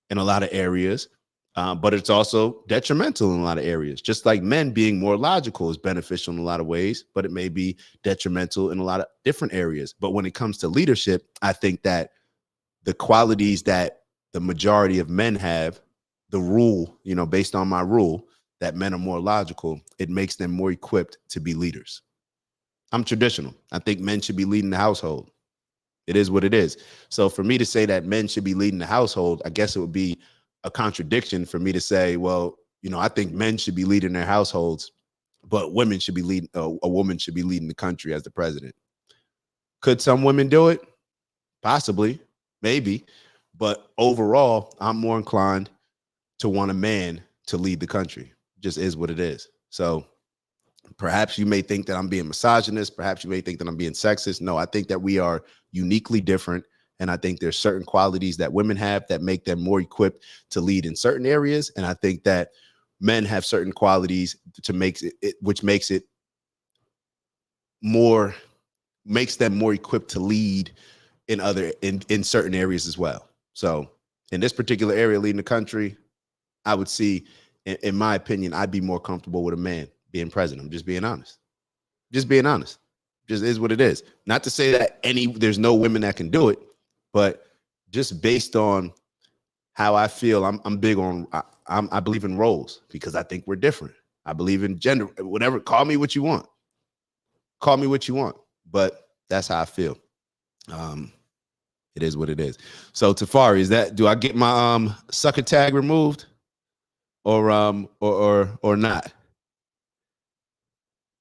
in a lot of areas, but it's also detrimental in a lot of areas. Just like men being more logical is beneficial in a lot of ways, but it may be detrimental in a lot of different areas. But when it comes to leadership, I think that the qualities that the majority of men have, the rule, based on my rule, that men are more logical, it makes them more equipped to be leaders. I'm traditional. I think men should be leading the household. It is what it is. So for me to say that men should be leading the household, I guess it would be a contradiction for me to say, well, I think men should be leading their households, but women should be leading, a woman should be leading the country as the president. Could some women do it? Possibly, maybe. But overall, I'm more inclined to want a man to lead the country. Just is what it is. So perhaps you may think that I'm being misogynist. Perhaps you may think that I'm being sexist. No, I think that we are uniquely different. And I think there's certain qualities that women have that make them more equipped to lead in certain areas. And I think that men have certain qualities to makes them more equipped to lead in certain areas as well. So in this particular area leading the country, I would see, in my opinion, I'd be more comfortable with a man being president. I'm just being honest. Just being honest. Just is what it is. Not to say that there's no women that can do it, but just based on how I feel, I'm big on, I believe in roles because I think we're different. I believe in gender, whatever. Call me what you want. Call me what you want. But that's how I feel. It is what it is. So Tafari, do I get my sucker tag removed or not?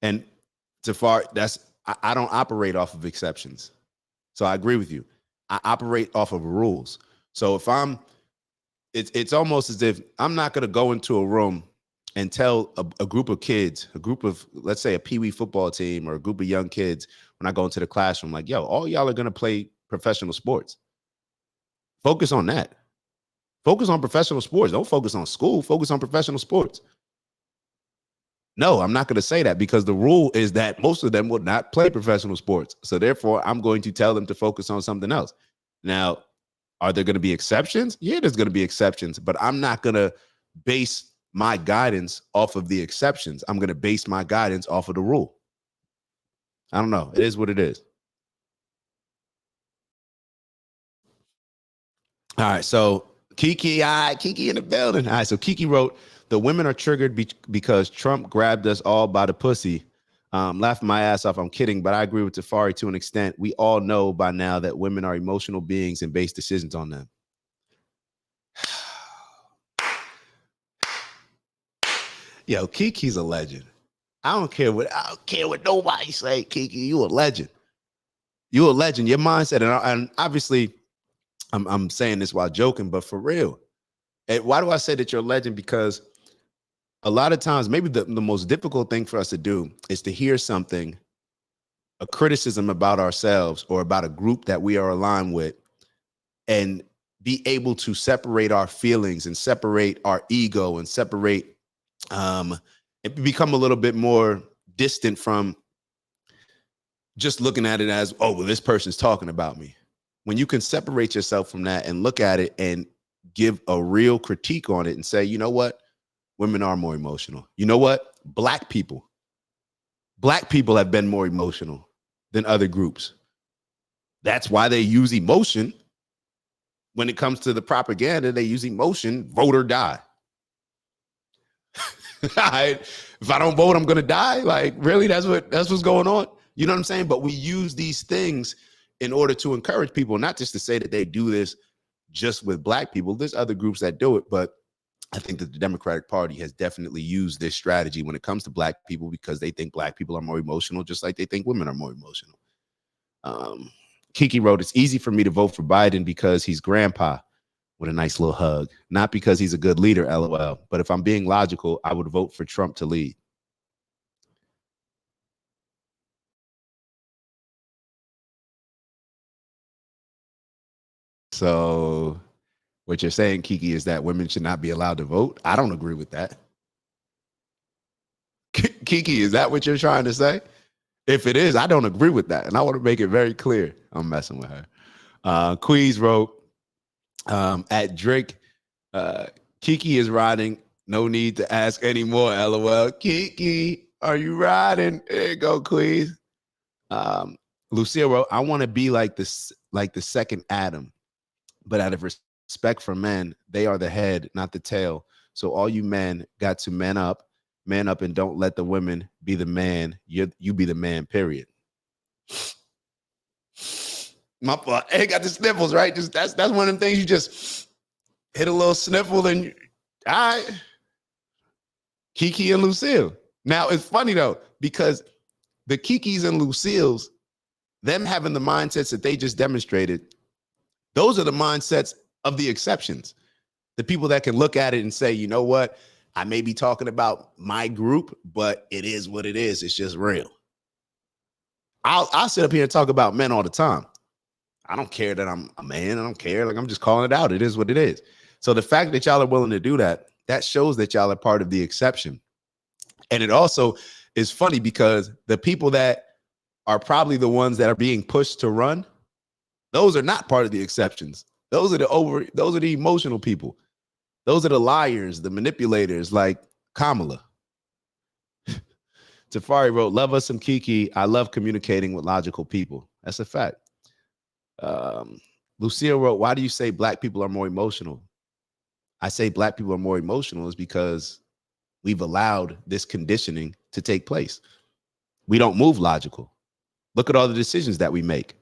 And Tafari, I don't operate off of exceptions. So I agree with you. I operate off of rules. So if it's almost as if I'm not going to go into a room and tell a group of kids, a group of, let's say, a Pee-wee football team or a group of young kids when I go into the classroom, like, yo, all y'all are going to play professional sports. Focus on that. Focus on professional sports. Don't focus on school. Focus on professional sports. No, I'm not going to say that because the rule is that most of them will not play professional sports. So therefore, I'm going to tell them to focus on something else. Now, are there going to be exceptions? Yeah, there's going to be exceptions, but I'm not going to base my guidance off of the exceptions. I'm going to base my guidance off of the rule. I don't know. It is what it is. All right. So Kiki in the building. All right. So Kiki wrote, the women are triggered because Trump grabbed us all by the pussy. Laughing my ass off. I'm kidding, but I agree with Tafari to an extent. We all know by now that women are emotional beings and base decisions on them. Yo, Kiki's a legend. I don't care what nobody say. Kiki, you a legend. You a legend. Your mindset, and obviously, I'm saying this while joking, but for real. And why do I say that you're a legend? Because a lot of times, maybe the most difficult thing for us to do is to hear something, a criticism about ourselves or about a group that we are aligned with, and be able to separate our feelings and separate our ego and separate, become a little bit more distant from just looking at it as, oh, well, this person's talking about me. When you can separate yourself from that and look at it and give a real critique on it and say, you know what? Women are more emotional. You know what? Black people have been more emotional than other groups. That's why they use emotion. When it comes to the propaganda, they use emotion, vote or die. If I don't vote, I'm going to die. Like, really? That's what's going on. You know what I'm saying? But we use these things in order to encourage people, not just to say that they do this just with black people. There's other groups that do it, but I think that the Democratic Party has definitely used this strategy when it comes to black people because they think black people are more emotional, just like they think women are more emotional. Kiki wrote, it's easy for me to vote for Biden because he's grandpa, with a nice little hug. Not because he's a good leader, LOL. But if I'm being logical, I would vote for Trump to lead. So what you're saying, Kiki, is that women should not be allowed to vote? I don't agree with that. Kiki, is that what you're trying to say? If it is, I don't agree with that. And I want to make it very clear. I'm messing with her. Queez wrote, at Drake, Kiki is riding. No need to ask anymore, LOL. Kiki, are you riding? There you go, Queez. Lucille wrote, I want to be like this, like the second Adam. But out of respect for men, they are the head, not the tail. So all you men got to man up, and don't let the women be the man. You be the man, period. My fault. Hey, got the sniffles, right? Just that's one of them things you just hit a little sniffle and all right. Kiki and Lucille. Now it's funny though, because the Kikis and Lucille's, them having the mindsets that they just demonstrated, those are the mindsets of the exceptions. The people that can look at it and say, you know what? I may be talking about my group, but it is what it is. It's just real. I'll sit up here and talk about men all the time. I don't care that I'm a man. I don't care. Like, I'm just calling it out. It is what it is. So the fact that y'all are willing to do that, that shows that y'all are part of the exception. And it also is funny because the people that are probably the ones that are being pushed to run, those are not part of the exceptions. Those are the emotional people. Those are the liars, the manipulators, like Kamala. Tafari wrote, love us some Kiki. I love communicating with logical people. That's a fact. Lucille wrote, why do you say black people are more emotional? I say black people are more emotional is because we've allowed this conditioning to take place. We don't move logical. Look at all the decisions that we make.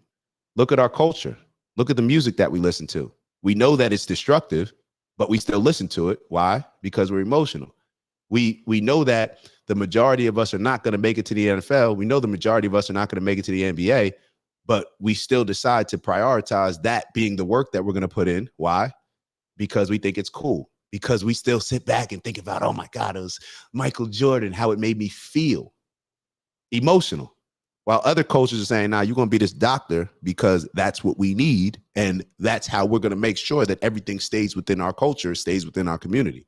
Look at our culture. Look at the music that we listen to. We know that it's destructive, but we still listen to it. Why? Because we're emotional. We know that the majority of us are not going to make it to the NFL. We know the majority of us are not going to make it to the NBA, but we still decide to prioritize that being the work that we're going to put in. Why? Because we think it's cool. Because we still sit back and think about, oh my God, it was Michael Jordan, how it made me feel emotional. While other cultures are saying, nah, you're going to be this doctor because that's what we need. And that's how we're going to make sure that everything stays within our culture, stays within our community.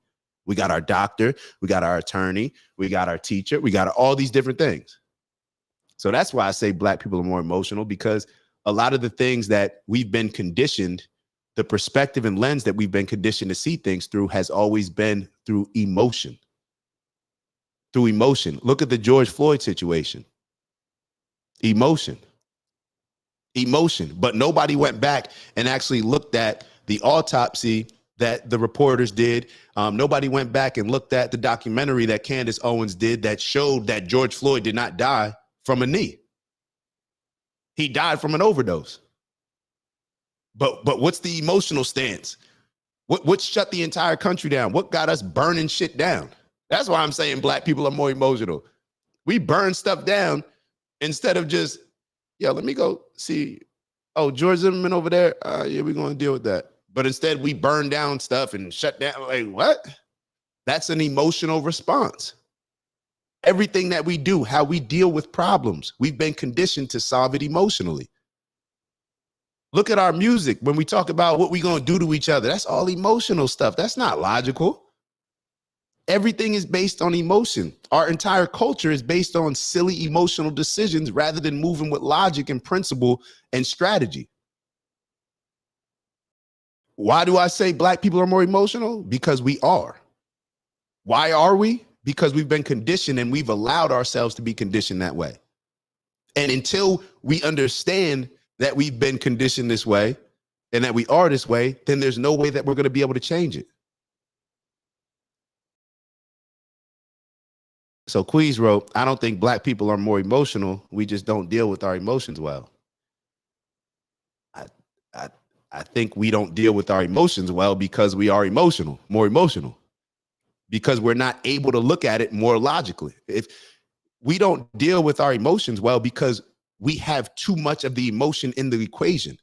We got our doctor, we got our attorney, we got our teacher, we got all these different things. So that's why I say black people are more emotional, because a lot of the things that we've been conditioned, the perspective and lens that we've been conditioned to see things through has always been through emotion. Through emotion. Look at the George Floyd situation. Emotion. But nobody went back and actually looked at the autopsy that the reporters did. Nobody went back and looked at the documentary that Candace Owens did that showed that George Floyd did not die from a knee. He died from an overdose. But what's the emotional stance? What shut the entire country down? What got us burning shit down? That's why I'm saying black people are more emotional. We burn stuff down instead of just, yeah, let me go see, oh, George Zimmerman over there. Yeah, we're going to deal with that. But instead we burn down stuff and shut down. Like, what? That's an emotional response. Everything that we do, how we deal with problems, we've been conditioned to solve it emotionally. Look at our music. When we talk about what we're going to do to each other, that's all emotional stuff. That's not logical. Everything is based on emotion. Our entire culture is based on silly emotional decisions rather than moving with logic and principle and strategy. Why do I say black people are more emotional? Because we are. Why are we? Because we've been conditioned and we've allowed ourselves to be conditioned that way. And until we understand that we've been conditioned this way and that we are this way, then there's no way that we're going to be able to change it. So Queez wrote, I don't think black people are more emotional. We just don't deal with our emotions well. I think we don't deal with our emotions well because we are emotional, more emotional, because we're not able to look at it more logically. If we don't deal with our emotions well because we have too much of the emotion in the equation,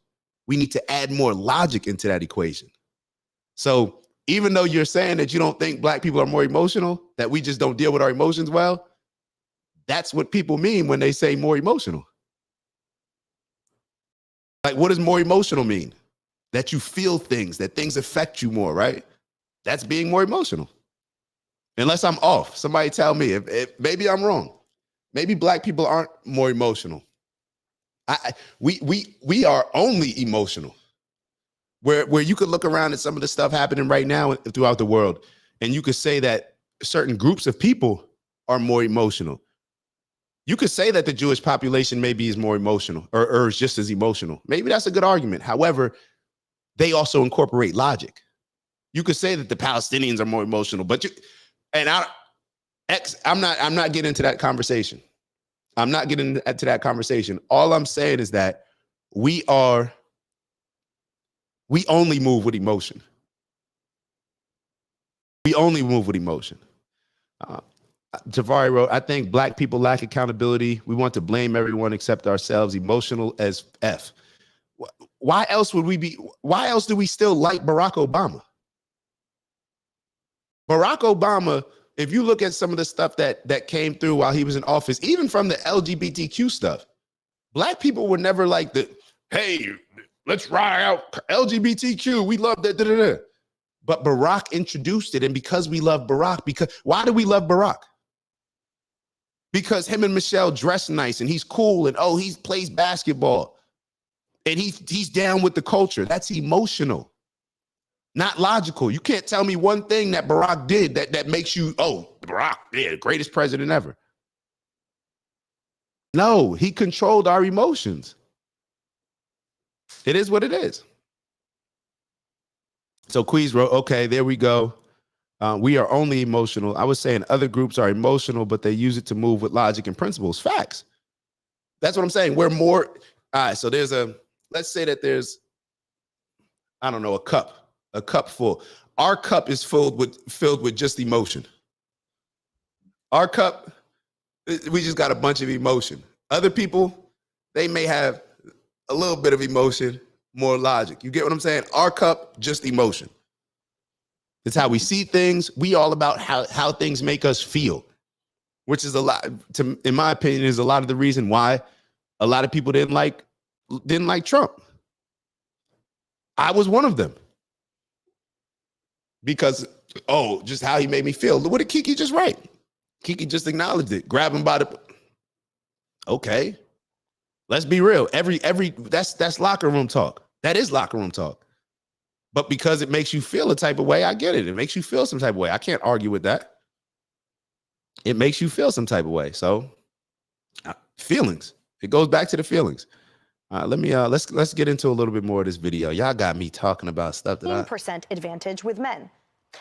we need to add more logic into that equation. So even though you're saying that you don't think black people are more emotional, that we just don't deal with our emotions well, that's what people mean when they say more emotional. Like, what does more emotional mean? That you feel things, that things affect you more, right? That's being more emotional. Unless I'm off. Somebody tell me if maybe I'm wrong. Maybe black people aren't more emotional. We are only emotional. Where you could look around at some of the stuff happening right now throughout the world, and you could say that certain groups of people are more emotional. You could say that the Jewish population maybe is more emotional or is just as emotional. Maybe that's a good argument. However, they also incorporate logic. You could say that the Palestinians are more emotional, but I'm not getting into that conversation. I'm not getting into that conversation. All I'm saying is that we only move with emotion. We only move with emotion. Javari wrote, I think black people lack accountability. We want to blame everyone except ourselves, emotional as F. Why else do we still like Barack Obama? Barack Obama, if you look at some of the stuff that came through while he was in office, even from the LGBTQ stuff, black people were never like hey, let's ride out LGBTQ. We love that. Da, da, da. But Barack introduced it. And because we love Barack, why do we love Barack? Because him and Michelle dress nice and he's cool and he plays basketball. And he's down with the culture. That's emotional, not logical. You can't tell me one thing that Barack did that makes you, oh, Barack, yeah, the greatest president ever. No, he controlled our emotions. It is what it is. So Queez wrote, okay, there we go. We are only emotional. I was saying other groups are emotional, but they use it to move with logic and principles. Facts. That's what I'm saying. We're more. All right. So let's say that there's, I don't know, a cup full. Our cup is filled with just emotion. Our cup, we just got a bunch of emotion. Other people, they may have a little bit of emotion, more logic. You get what I'm saying? Our cup, just emotion. It's how we see things. We all about how things make us feel, which is a lot, in my opinion, is a lot of the reason why a lot of people didn't like Trump. I was one of them. Because, just how he made me feel. What did Kiki just write? Kiki just acknowledged it. Grab him by the... Okay. Let's be real. That's locker room talk. That is locker room talk. But because it makes you feel a type of way, I get it. It makes you feel some type of way. I can't argue with that. It makes you feel some type of way. So feelings. It goes back to the feelings. Let's get into a little bit more of this video. Y'all got me talking about stuff that 15% advantage with men.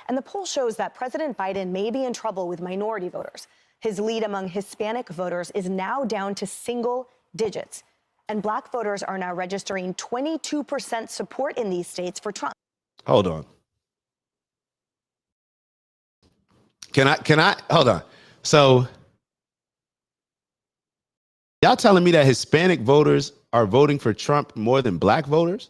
And the poll shows that President Biden may be in trouble with minority voters. His lead among Hispanic voters is now down to single digits. And black voters are now registering 22% support in these states for Trump. Hold on. Can I hold on? So y'all telling me that Hispanic voters are voting for Trump more than black voters?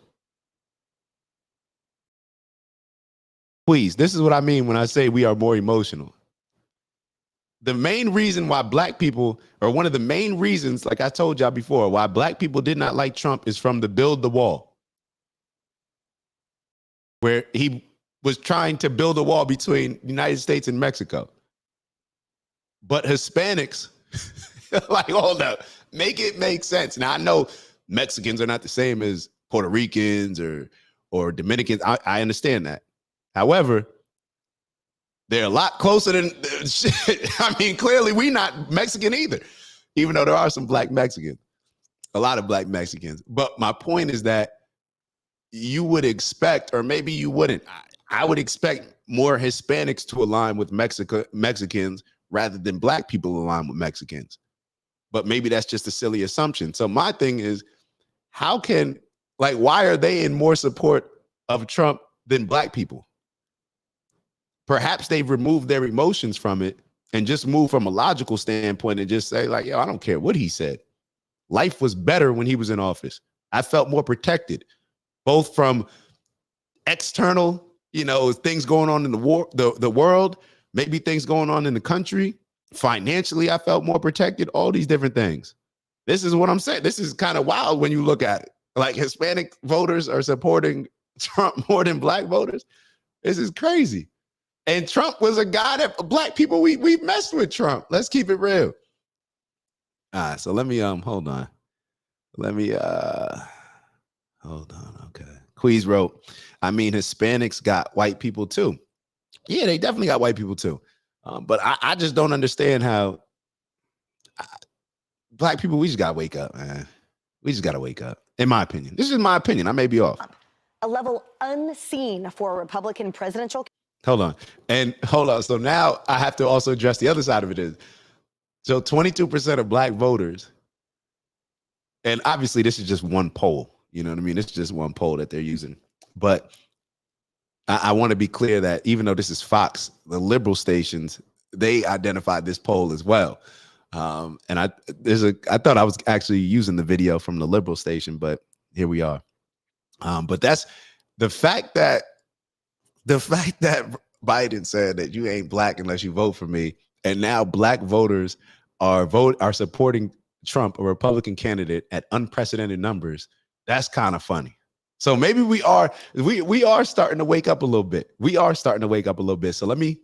Please, this is what I mean when I say we are more emotional. The main reason why black people, or one of the main reasons, like I told y'all before, why black people did not like Trump is from the Build the Wall, where he was trying to build a wall between the United States and Mexico. But Hispanics, like, hold up, make it make sense. Now, I know Mexicans are not the same as Puerto Ricans or Dominicans. I understand that. However, they're a lot closer than, I mean, clearly we not Mexican either, even though there are some black Mexicans, a lot of black Mexicans. But my point is that you would expect, or maybe you wouldn't, I would expect more Hispanics to align with Mexicans rather than black people align with Mexicans. But maybe that's just a silly assumption. So my thing is, why are they in more support of Trump than black people? Perhaps they've removed their emotions from it and just moved from a logical standpoint and just say, like, yo, I don't care what he said. Life was better when he was in office. I felt more protected, both from external, things going on in the world, maybe things going on in the country. Financially, I felt more protected, all these different things. This is what I'm saying. This is kind of wild when you look at it. Like, Hispanic voters are supporting Trump more than black voters. This is crazy. And Trump was a guy that black people, we messed with Trump. Let's keep it real. All right, so let me hold on. Hold on. Okay. Queez wrote, I mean, Hispanics got white people too. Yeah, they definitely got white people too. But I just don't understand how black people, we just gotta wake up, man. We just gotta wake up, in my opinion. This is my opinion. I may be off. A level unseen for a Republican presidential. Hold on. So now I have to also address the other side of it is, so 22% of black voters, and obviously this is just one poll, you know what I mean? It's just one poll that they're using. But I want to be clear that even though this is Fox, the liberal stations, they identified this poll as well. And I thought I was actually using the video from the liberal station, but here we are. But that's the fact that Biden said that you ain't black unless you vote for me, and now black voters are supporting Trump, a Republican candidate, at unprecedented numbers. That's kind of funny. So maybe we are starting to wake up a little bit. We are starting to wake up a little bit. So let me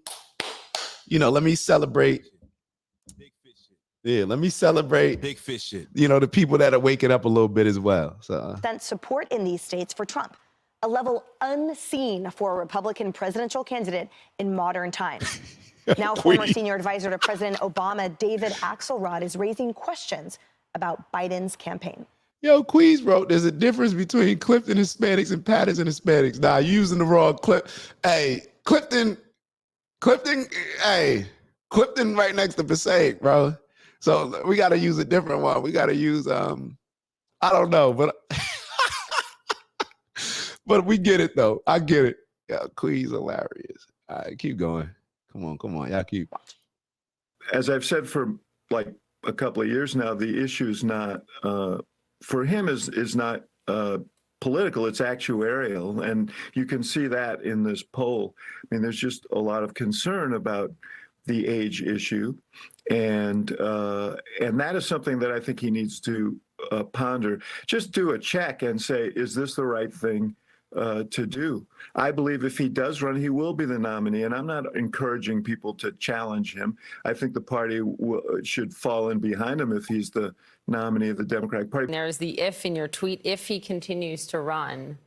celebrate. Yeah, let me celebrate Big fish shit. You know, the people that are waking up a little bit as well. So Sent support in these states for Trump, a level unseen for a Republican presidential candidate in modern times. Now, former senior advisor to President Obama, David Axelrod, is raising questions about Biden's campaign. Yo, Queez wrote, there's a difference between Clifton Hispanics and Patterson Hispanics. Nah, you using the wrong clip. Hey, Clifton right next to Passaic, bro. So we got to use a different one. We got to use, I don't know, but but we get it, though. I get it. Yeah, Queez hilarious. All right, keep going. Come on. Y'all keep. As I've said for like a couple of years now, the issue is not, for him is not political, it's actuarial. And you can see that in this poll. I mean, there's just a lot of concern about the age issue. And that is something that I think he needs to ponder. Just do a check and say, is this the right thing to do? I believe if he does run, he will be the nominee, and I'm not encouraging people to challenge him. I think the party should fall in behind him if he's the nominee of the Democratic Party. There's the if in your tweet, if he continues to run.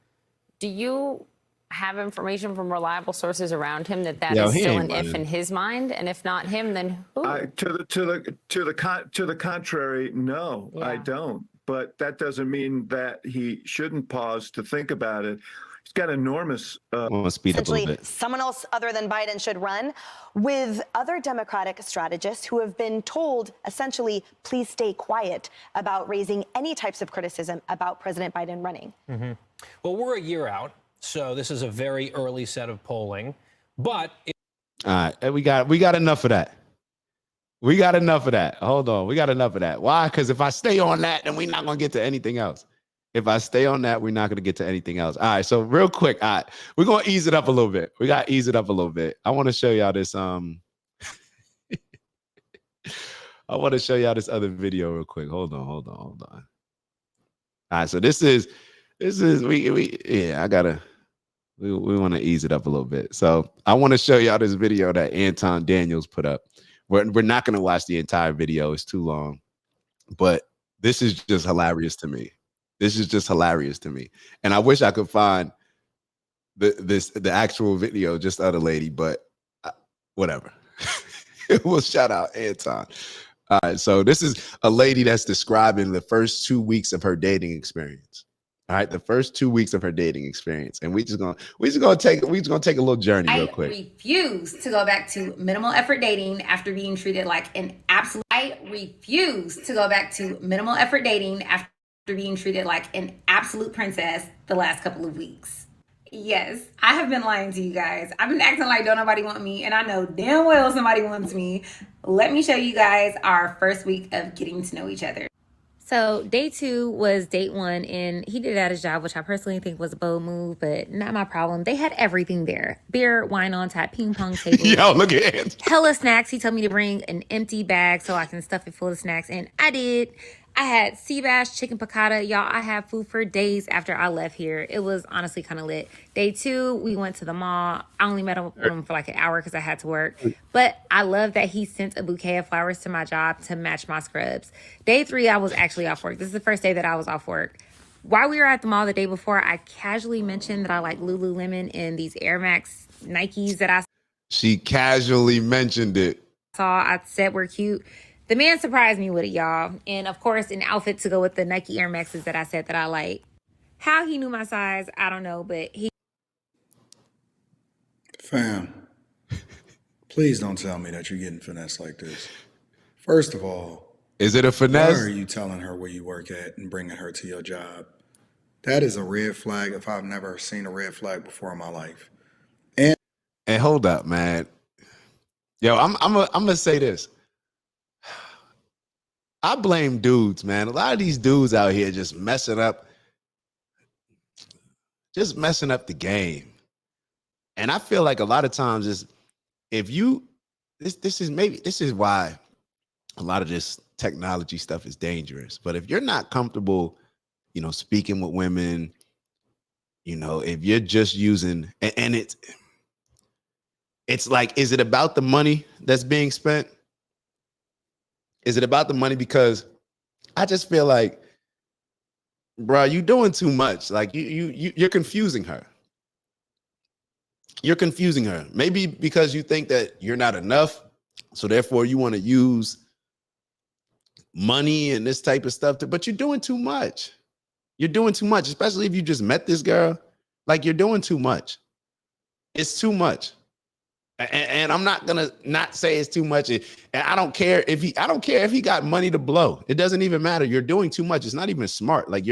Do you have information from reliable sources around him that is still an if in his mind? And if not him, then who? To the contrary, no, yeah. I don't. But that doesn't mean that he shouldn't pause to think about it. He's got enormous. Speed up a little bit. Someone else other than Biden should run, with other Democratic strategists who have been told, essentially, please stay quiet about raising any types of criticism about President Biden running. Mm-hmm. Well, we're a year out, so this is a very early set of polling. But all right, we got enough of that. We got enough of that. Hold on. We got enough of that. Why? Because if I stay on that, then we're not going to get to anything else. If I stay on that, we're not going to get to anything else. All right. So real quick, all right, we're going to ease it up a little bit. We got to ease it up a little bit. I want to show y'all this. I want to show y'all this other video real quick. Hold on. All right. So this is we want to ease it up a little bit. So I want to show y'all this video that Anton Daniels put up. We're not going to watch the entire video. It's too long. But this is just hilarious to me. And I wish I could find the actual video, just other lady, but whatever. We'll shout out Anton. All right, so this is a lady that's describing the first 2 weeks of her dating experience. All right, the first 2 weeks of her dating experience, and we just gonna take a little journey real quick. I refuse to go back to minimal effort dating after being treated like an absolute. I refuse to go back to minimal effort dating after being treated like an absolute princess the last couple of weeks. Yes, I have been lying to you guys. I've been acting like don't nobody want me, and I know damn well somebody wants me. Let me show you guys our first week of getting to know each other. So day 2 was date 1, and he did at his job, which I personally think was a bold move, but not my problem. They had everything there. Beer, wine on tap, ping pong table. Yo, look at it. Hella snacks. He told me to bring an empty bag so I can stuff it full of snacks, and I did. I had sea bass, chicken piccata. Y'all, I had food for days after I left here. It was honestly kind of lit. Day 2, we went to the mall. I only met him for like an hour because I had to work. But I love that he sent a bouquet of flowers to my job to match my scrubs. Day 3, I was actually off work. This is the first day that I was off work. While we were at the mall the day before, I casually mentioned that I like Lululemon and these Air Max Nikes that I She casually mentioned it. saw. I said were cute. The man surprised me with it, y'all. And of course, an outfit to go with the Nike Air Maxes that I said that I like. How he knew my size, I don't know, but he... Fam, please don't tell me that you're getting finessed like this. First of all, is it a finesse? Why are you telling her where you work at and bringing her to your job? That is a red flag if I've never seen a red flag before in my life. And hold up, man. Yo, I'm gonna say this. I blame dudes, man. A lot of these dudes out here just messing up the game. And I feel like a lot of times this is why a lot of this technology stuff is dangerous. But if you're not comfortable, speaking with women, if you're just using, and it's like, is it about the money that's being spent? Is it about the money? Because I just feel like, bro, you're doing too much. Like you're confusing her. You're confusing her. Maybe because you think that you're not enough, so therefore you want to use money and this type of stuff. But you're doing too much. You're doing too much, especially if you just met this girl. Like, you're doing too much. It's too much. And I'm not gonna not say it's too much. And I don't care if he got money to blow. It doesn't even matter. You're doing too much. It's not even smart. Like,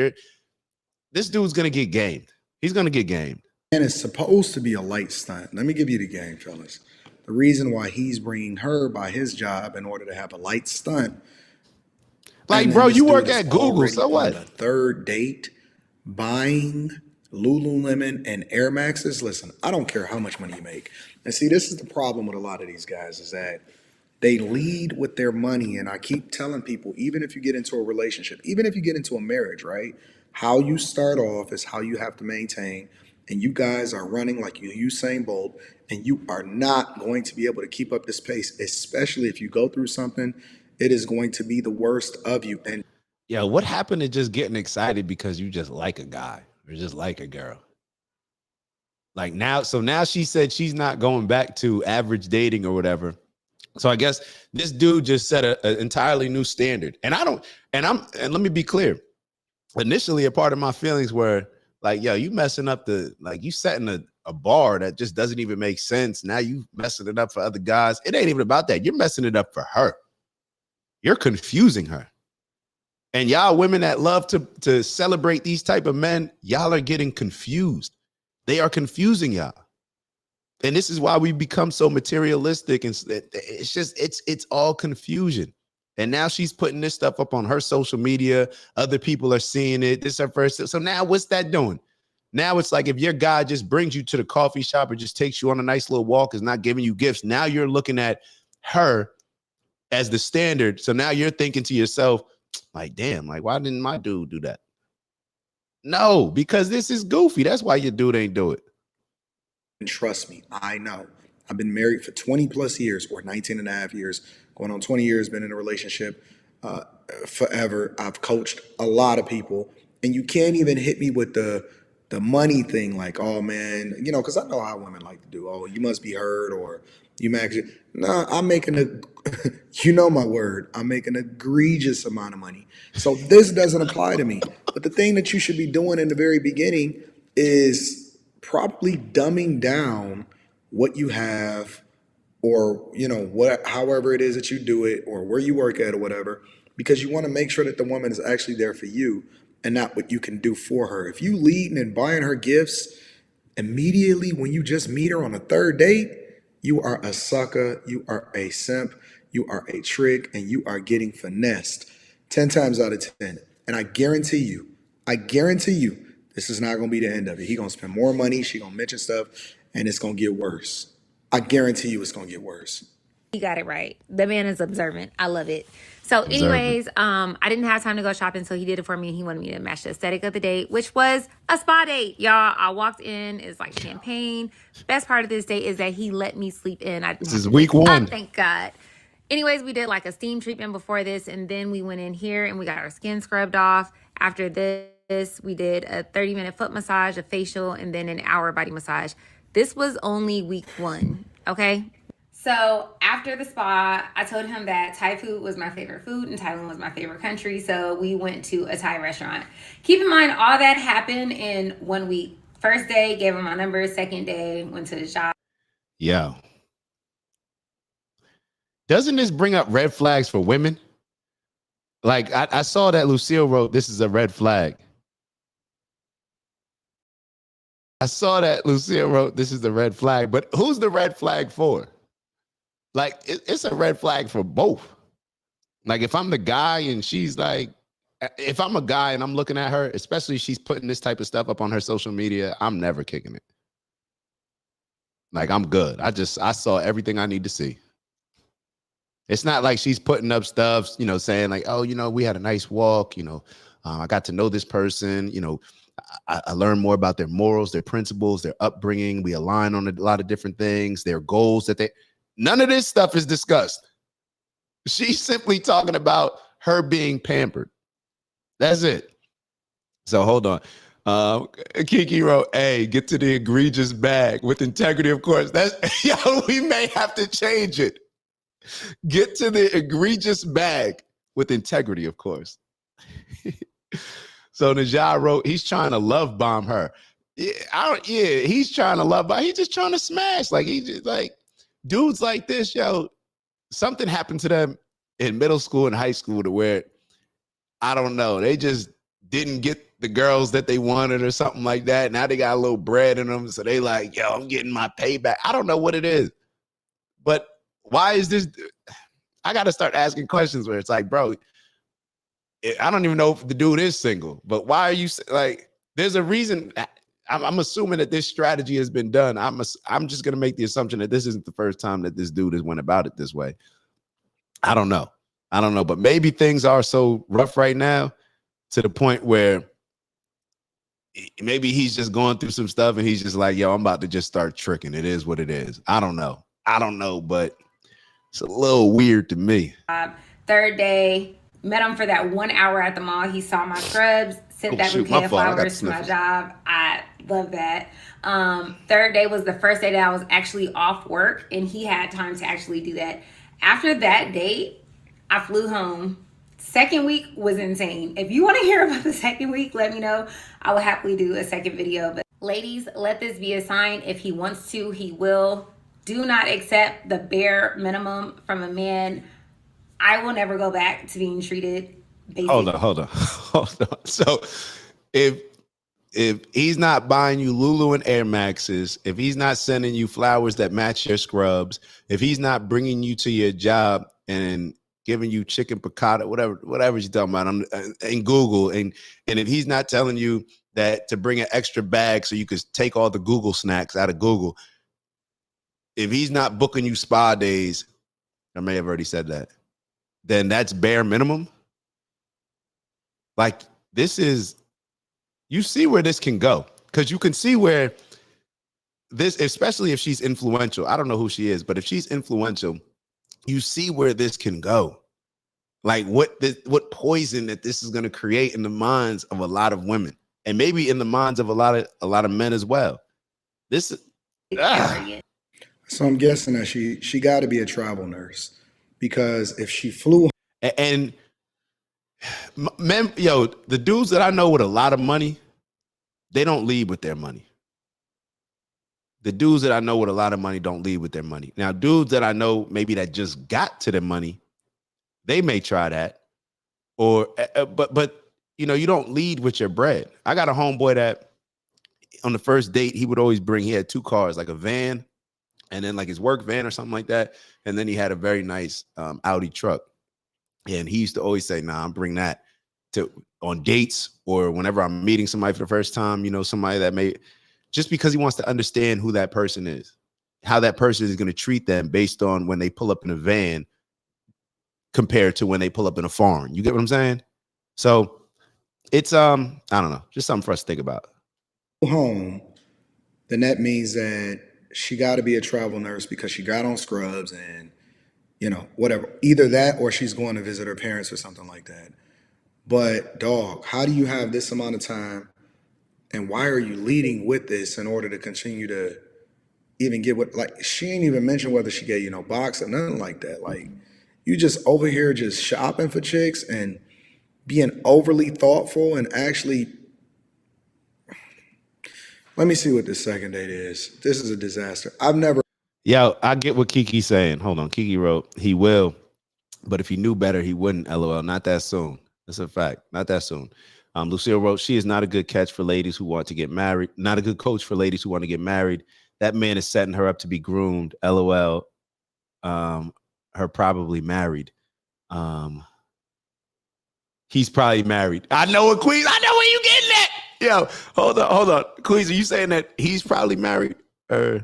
this dude's gonna get gamed. He's gonna get gamed. And it's supposed to be a light stunt. Let me give you the game, fellas. The reason why he's bringing her by his job in order to have a light stunt. Like, bro, you work at Google, so what? On the third date, buying Lululemon and Air Maxes. Listen, I don't care how much money you make. And see, this is the problem with a lot of these guys, is that they lead with their money. And I keep telling people, even if you get into a relationship, even if you get into a marriage, right? How you start off is how you have to maintain. And you guys are running like Usain Bolt, and you are not going to be able to keep up this pace, especially if you go through something. It is going to be the worst of you. And yeah, what happened to just getting excited because you just like a guy or just like a girl? Like, now she said she's not going back to average dating or whatever. So I guess this dude just set an entirely new standard. And let me be clear. Initially, a part of my feelings were like, yo, you messing up you setting a bar that just doesn't even make sense. Now you messing it up for other guys. It ain't even about that. You're messing it up for her. You're confusing her. And y'all women that love to celebrate these type of men, y'all are getting confused. They are confusing y'all. And this is why we become so materialistic. And it's all confusion. And now she's putting this stuff up on her social media. Other people are seeing it. This is her first. So now what's that doing? Now it's like, if your guy just brings you to the coffee shop or just takes you on a nice little walk, is not giving you gifts. Now you're looking at her as the standard. So now you're thinking to yourself, like, damn, like, why didn't my dude do that? No, because this is goofy. That's why your dude ain't do it. And trust me, I know. I've been married for 20 plus years, or 19 and a half years, going on 20 years, been in a relationship forever. I've coached a lot of people, and you can't even hit me with the money thing, like, oh man, because I know how women like to do. Oh, you must be hurt, or you max it. No, I'm making my word, I'm making an egregious amount of money. So this doesn't apply to me. But the thing that you should be doing in the very beginning is probably dumbing down what you have, or however it is that you do it, or where you work at or whatever, because you want to make sure that the woman is actually there for you and not what you can do for her. If you leading and buying her gifts immediately when you just meet her on a third date, you are a sucker, you are a simp, you are a trick, and you are getting finessed 10 times out of 10. And I guarantee you, this is not going to be the end of it. He's going to spend more money, she going to mention stuff, and it's going to get worse. I guarantee you it's going to get worse. You got it right. The man is observant. I love it. So anyways, I didn't have time to go shopping, so he did it for me. He wanted me to match the aesthetic of the date, which was a spa date. Y'all, I walked in, it's like champagne. Best part of this date is that he let me sleep in. This is week one. Thank God. Anyways, we did like a steam treatment before this, and then we went in here and we got our skin scrubbed off. After this, we did a 30-minute foot massage, a facial, and then an hour body massage. This was only week one, okay? So after the spa, I told him that Thai food was my favorite food and Thailand was my favorite country. So we went to a Thai restaurant. Keep in mind, all that happened in 1 week. First day, gave him my number. Second day, went to the shop. Yeah. Doesn't this bring up red flags for women? Like, I saw that Lucille wrote, this is a red flag. I saw that Lucille wrote, this is the red flag. But who's the red flag for? Like, it's a red flag for both. Like, if I'm the guy and she's like, if I'm a guy and I'm looking at her, especially if she's putting this type of stuff up on her social media, I'm never kicking it. Like, I'm good. I saw everything I need to see. It's not like she's putting up stuff, saying like, oh, we had a nice walk. I got to know this person. I learned more about their morals, their principles, their upbringing. We align on a lot of different things, their goals none of this stuff is discussed. She's simply talking about her being pampered. That's it. So hold on. Kiki wrote, hey, get to the egregious bag with integrity, of course. That's yo, we may have to change it. Get to the egregious bag with integrity, of course. So Najah wrote, he's trying to love bomb her. Yeah, he's trying to love bomb. He's just trying to smash. Like, he just like dudes like this, yo, something happened to them in middle school and high school to where, I don't know, they just didn't get the girls that they wanted or something like that. Now they got a little bread in them. So they like, yo, I'm getting my payback. I don't know what it is. But why is this? I got to start asking questions where it's like, bro, I don't even know if the dude is single, but why are you like, there's a reason. I'm assuming that this strategy has been done. I'm just going to make the assumption that this isn't the first time that this dude has went about it this way. I don't know, but maybe things are so rough right now to the point where maybe he's just going through some stuff and he's just like, yo, I'm about to just start tricking. It is what it is. I don't know, but it's a little weird to me. Third day, met him for that 1 hour at the mall. He saw my scrubs, sent that bouquet of flowers to my job. I love that. Third day was the first day that I was actually off work, and he had time to actually do that. After that date, I flew home. Second week was insane. If you want to hear about the second week, let me know. I will happily do a second video. But ladies, let this be a sign. If he wants to, he will. Do not accept the bare minimum from a man. I will never go back to being treated basic. Hold on. So if he's not buying you Lulu and Air Maxes, if he's not sending you flowers that match your scrubs, if he's not bringing you to your job and giving you chicken piccata, whatever you're talking about in Google, and if he's not telling you that to bring an extra bag so you could take all the Google snacks out of Google, if he's not booking you spa days, I may have already said that, then that's bare minimum. Like, this is, you see where this can go, because you can see where this, especially if she's influential. I don't know who she is, but if she's influential, you see where this can go. Like what poison that this is going to create in the minds of a lot of women, and maybe in the minds of a lot of men as well. This is. So I'm guessing that she got to be a travel nurse, because if she flew and men, yo, the dudes that I know with a lot of money, they don't lead with their money. The dudes that I know with a lot of money don't lead with their money. Now, dudes that I know maybe that just got to their money, they may try that, or but you know, you don't lead with your bread. I got a homeboy that on the first date he would always bring. He had two cars, like a van, and then like his work van or something like that, and then he had a very nice Audi truck. And he used to always say, "Nah, I'm bring that to on dates or whenever I'm meeting somebody for the first time. You know, somebody that may." Just because he wants to understand who that person is, how that person is going to treat them based on when they pull up in a van compared to when they pull up in a foreign. You get what I'm saying? So it's, I don't know, just something for us to think about. Home, then that means that she got to be a travel nurse because she got on scrubs and, you know, whatever. Either that or she's going to visit her parents or something like that. But dog, how do you have this amount of time? And why are you leading with this in order to continue to even get what, like, she ain't even mentioned whether she get, you know, box or nothing like that. Like, you just over here just shopping for chicks and being overly thoughtful and actually, let me see what this second date is. This is a disaster. I've never. Yo, I get what Kiki's saying. Hold on. Kiki wrote, he will, but if he knew better, he wouldn't. LOL. Not that soon. That's a fact. Not that soon. Lucille wrote, she is not a good catch for ladies who want to get married. Not a good coach for ladies who want to get married. That man is setting her up to be groomed. LOL. Her probably married. He's probably married. I know what, Queens. I know where you getting at. Yo, hold on. Queens, are you saying that he's probably married? Yo,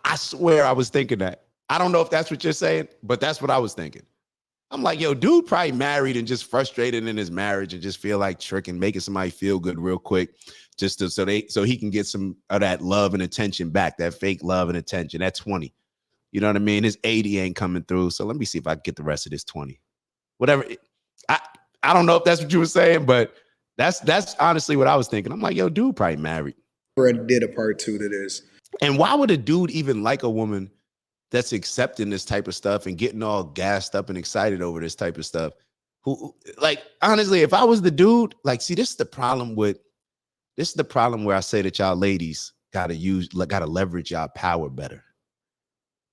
I swear I was thinking that. I don't know if that's what you're saying, but that's what I was thinking. I'm like, yo, dude probably married and just frustrated in his marriage and just feel like tricking, making somebody feel good real quick, just so he can get some of that love and attention back, that fake love and attention. That's 20. You know what I mean? His 80 ain't coming through. So let me see if I can get the rest of this 20. Whatever. I don't know if that's what you were saying, but that's honestly what I was thinking. I'm like, yo, dude probably married. Brett did a part 2 to this. And why would a dude even like a woman that's accepting this type of stuff and getting all gassed up and excited over this type of stuff? Who, like, honestly, if I was the dude, like, see, this is the problem where I say that y'all ladies gotta leverage y'all power better.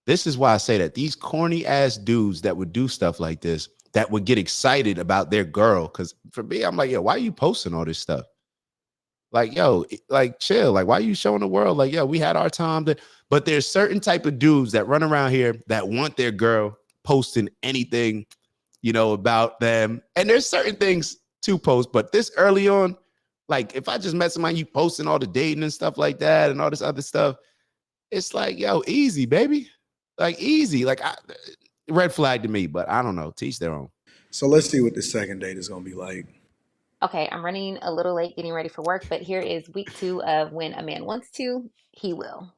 This is why I say that these corny ass dudes that would do stuff like this, that would get excited about their girl. Cause for me, I'm like, yo, why are you posting all this stuff? Like, yo, like, chill. Like, why are you showing the world? Like, yo, we had our time. But there's certain type of dudes that run around here that want their girl posting anything, you know, about them. And there's certain things to post. But this early on, like, if I just met somebody, you posting all the dating and stuff like that and all this other stuff, it's like, yo, easy, baby. Like, easy. Like, red flag to me, but I don't know. Teach their own. So let's see what the second date is going to be like. Okay, I'm running a little late getting ready for work, but here is week 2 of when a man wants to, he will.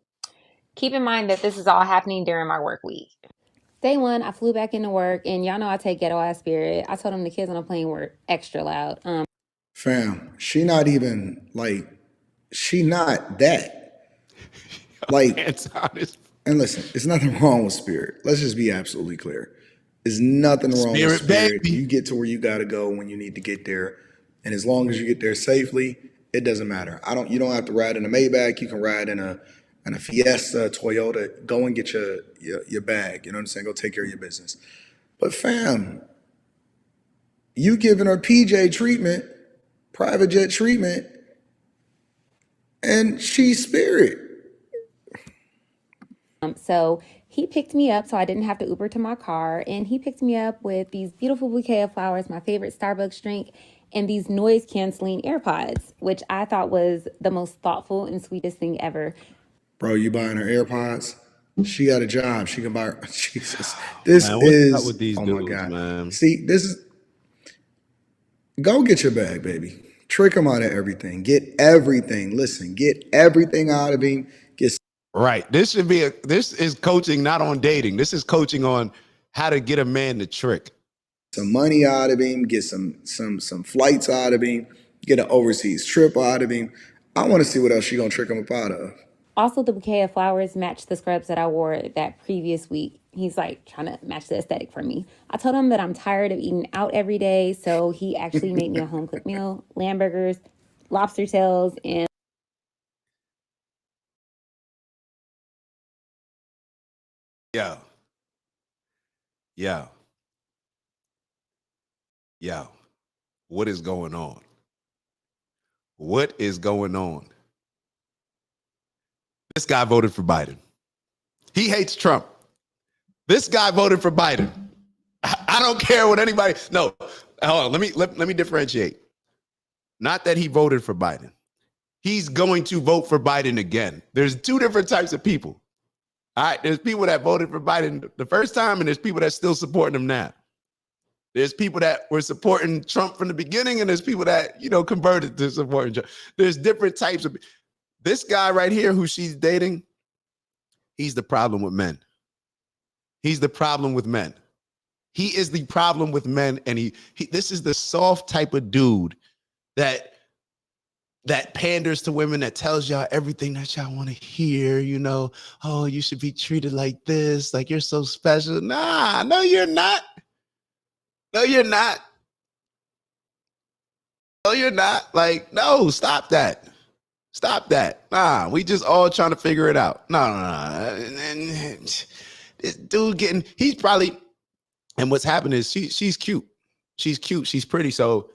Keep in mind that this is all happening during my work week. Day 1, I flew back into work, and y'all know I take ghetto ass spirit. I told him the kids on the plane were extra loud. Fam, she not even like, she not that. Like, and listen, it's nothing wrong with spirit. Let's just be absolutely clear. There's nothing wrong with spirit. You get to where you got to go when you need to get there. And as long as you get there safely, it doesn't matter. You don't have to ride in a Maybach. You can ride in a Fiesta, Toyota. Go and get your bag. You know what I'm saying? Go take care of your business. But fam, you giving her PJ treatment, private jet treatment, and she's spirit. So he picked me up so I didn't have to Uber to my car. And he picked me up with these beautiful bouquet of flowers, my favorite Starbucks drink, and these noise-canceling AirPods, which I thought was the most thoughtful and sweetest thing ever. Bro, you buying her AirPods? She got a job. She can buy her. Jesus. This man, is, up with these oh dudes, my God. Man. See, this is, go get your bag, baby. Trick him out of everything. Get everything. Listen, get everything out of him. Right. This is coaching, not on dating. This is coaching on how to get a man to trick. Some money out of him, get some flights out of him, get an overseas trip out of him. I want to see what else she's going to trick him up out of. Also, the bouquet of flowers matched the scrubs that I wore that previous week. He's like trying to match the aesthetic for me. I told him that I'm tired of eating out every day, so he actually made me a home-cooked meal, lamb burgers, lobster tails, and Yo, what is going on? What is going on? This guy voted for Biden. He hates Trump. This guy voted for Biden. I don't care what anybody. No, hold on. Let me differentiate. Not that he voted for Biden. He's going to vote for Biden again. There's two different types of people. All right, there's people that voted for Biden the first time, and there's people that still supporting him now. There's people that were supporting Trump from the beginning, and there's people that, converted to supporting Trump. There's different types of. This guy right here who she's dating, he's the problem with men. He's the problem with men. He is the problem with men, and this is the soft type of dude that panders to women, that tells y'all everything that y'all want to hear, oh, you should be treated like this, like you're so special. Nah, no, you're not. No, you're not. No, you're not. Like, no, stop that. Stop that. Nah, we just all trying to figure it out. No. This dude he's probably, and what's happening is she's cute. She's cute. She's pretty. So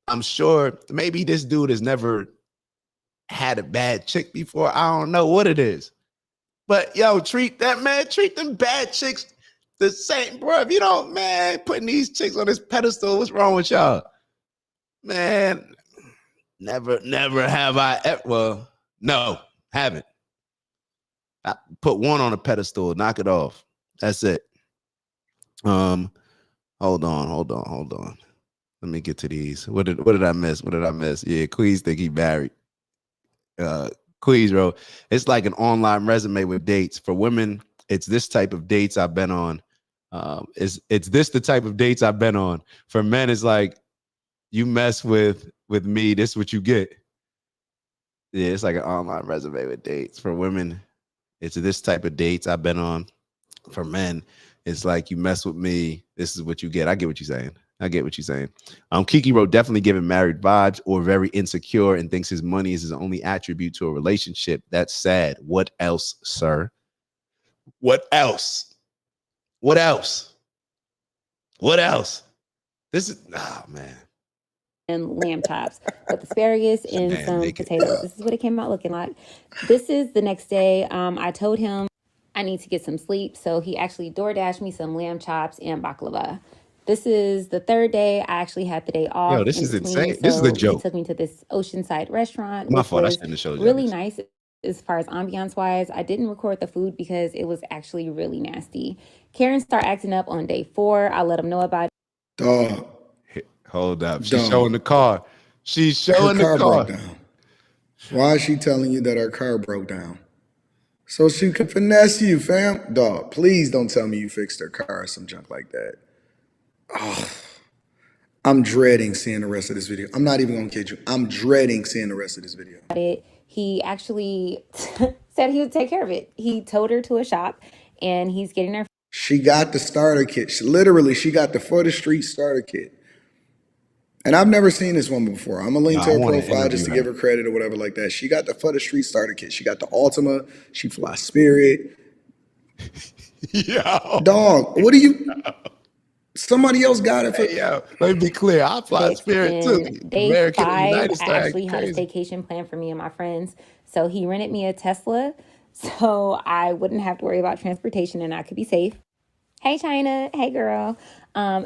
I'm sure maybe this dude has never had a bad chick before. I don't know what it is. But yo, treat them bad chicks the same, bro. If you don't, man, putting these chicks on this pedestal, what's wrong with y'all? Man, never have I ever, well, no, haven't. I put one on a pedestal, knock it off. That's it. Hold on. Let me get to these. What did I miss? Yeah, Queez think he married. Queez, bro. It's like an online resume with dates for women It's this type of dates I've been on. It's this the type of dates I've been on. For men, it's like, you mess with me, this is what you get. Yeah, it's like an online resume with dates. For women, it's this type of dates I've been on. For men, it's like, you mess with me, this is what you get. I get what you're saying. Kiki wrote, definitely giving married vibes or very insecure and thinks his money is his only attribute to a relationship. That's sad. What else, sir? What else? What else? What else? This is, oh man. And lamb chops with asparagus and some potatoes. This is what it came out looking like. This is the next day. I told him I need to get some sleep, so he actually DoorDashed me some lamb chops and baklava. This is the third day. I actually had the day off. Yo, this is insane. This is a joke. He took me to this oceanside restaurant. My fault. I shouldn't have showed you. Really nice as far as ambiance wise. I didn't record the food because it was actually really nasty. Karen started acting up on day 4. I let him know about it. Dog. Hold up. She's showing the car. She's showing the car. Broke down. Why is she telling you that her car broke down? So she could finesse you, fam. Dog, please don't tell me you fixed her car or some junk like that. Oh, I'm dreading seeing the rest of this video. I'm not even gonna kid you. I'm dreading seeing the rest of this video. He actually said he would take care of it. He towed her to a shop and he's getting her. She got the starter kit. She got the For the Street starter kit. And I've never seen this woman before. I'm gonna link to her profile just to give her credit or whatever like that. She got the For the Street starter kit. She got the Altima. She flies Spirit. Yo. Dog, what do you... Somebody else got it for. Hey, yo, let me be clear. I fly Spirit too. Day American 5, United I actually had a vacation plan for me and my friends. So he rented me a Tesla so I wouldn't have to worry about transportation and I could be safe. Hey, China. Hey, girl.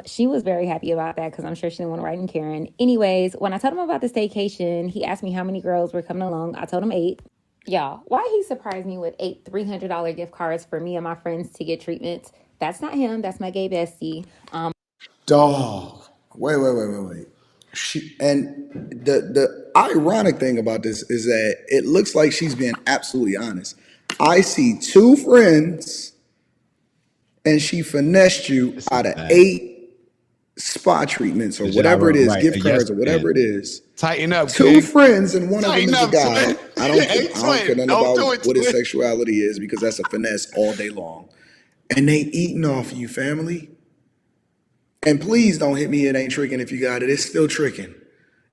She was very happy about that because I'm sure she didn't want to ride in Karen. Anyways, when I told him about the staycation, he asked me how many girls were coming along. I told him 8. Y'all, why he surprised me with 8 $300 gift cards for me and my friends to get treatments? That's not him. That's my gay bestie. Dog. Wait. And the ironic thing about this is that it looks like she's being absolutely honest. I see 2 friends and she finessed you out of 8 spa treatments or whatever it is, gift cards or whatever it is. Tighten up. 2 friends and one of them is a guy. I don't care nothing about what his sexuality is because that's a finesse all day long. And they eating off you, family. And please don't hit me, it ain't tricking if you got it. It's still tricking.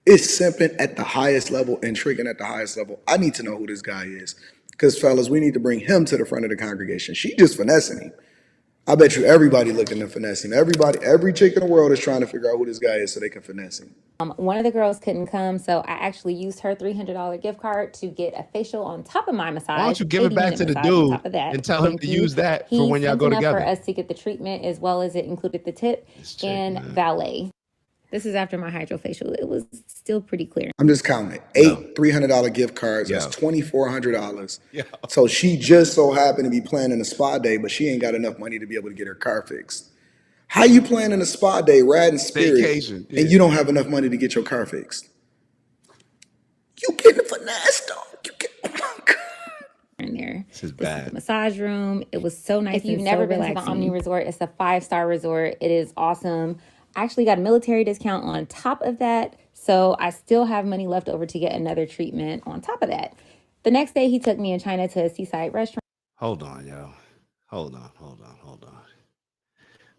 It's simping at the highest level and tricking at the highest level. I need to know who this guy is. Because, fellas, we need to bring him to the front of the congregation. She just finessing him. I bet you everybody looking to finesse him. Every chick in the world is trying to figure out who this guy is so they can finesse him. One of the girls couldn't come, so I actually used her $300 gift card to get a facial on top of my massage. Why don't you give it back to the dude and tell him to use that for when y'all go together? For us to get the treatment as well as it included the tip and valet. This is after my hydrofacial. It was still pretty clear. I'm just counting it. 8 $300 gift cards. That's $2,400. So she just so happened to be planning a spa day, but she ain't got enough money to be able to get her car fixed. How you planning a spa day, riding Spirit, and you don't have enough money to get your car fixed? You getting a finesse, dog. Oh my God. In there. This is bad. Is the massage room. It was so nice. If you've never been to the Omni Resort, it's a 5-star resort. It is awesome. I actually got a military discount on top of that. So I still have money left over to get another treatment on top of that. The next day, he took me in China to a seaside restaurant. Hold on, yo. Hold on.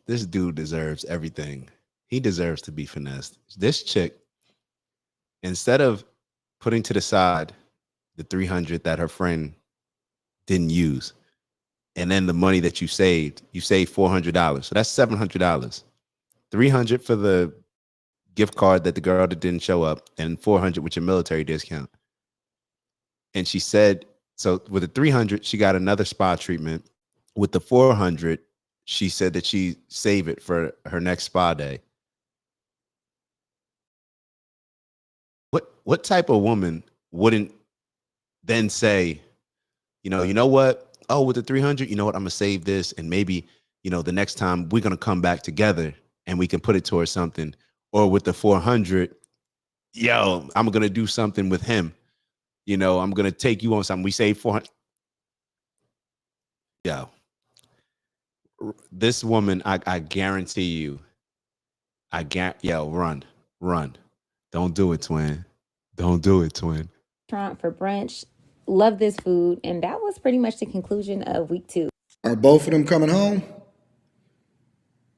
This dude deserves everything. He deserves to be finessed. This chick, instead of putting to the side the $300 that her friend didn't use, and then the money that you saved $400. So that's $700. $300 for the gift card that the girl that didn't show up, and $400 with your military discount. And she said, so with the $300, she got another spa treatment. With the $400, she said that she save it for her next spa day. What type of woman wouldn't then say, you know what? Oh, with the $300, you know what? I'm gonna save this, and maybe, the next time we're gonna come back together and we can put it towards something. Or with the $400, I'm gonna do something with him. I'm gonna take you on something. We save $400. This woman, I guarantee you, yo, run. Don't do it, twin. Don't do it, twin. Restaurant for brunch. Love this food. And that was pretty much the conclusion of week 2. Are both of them coming home?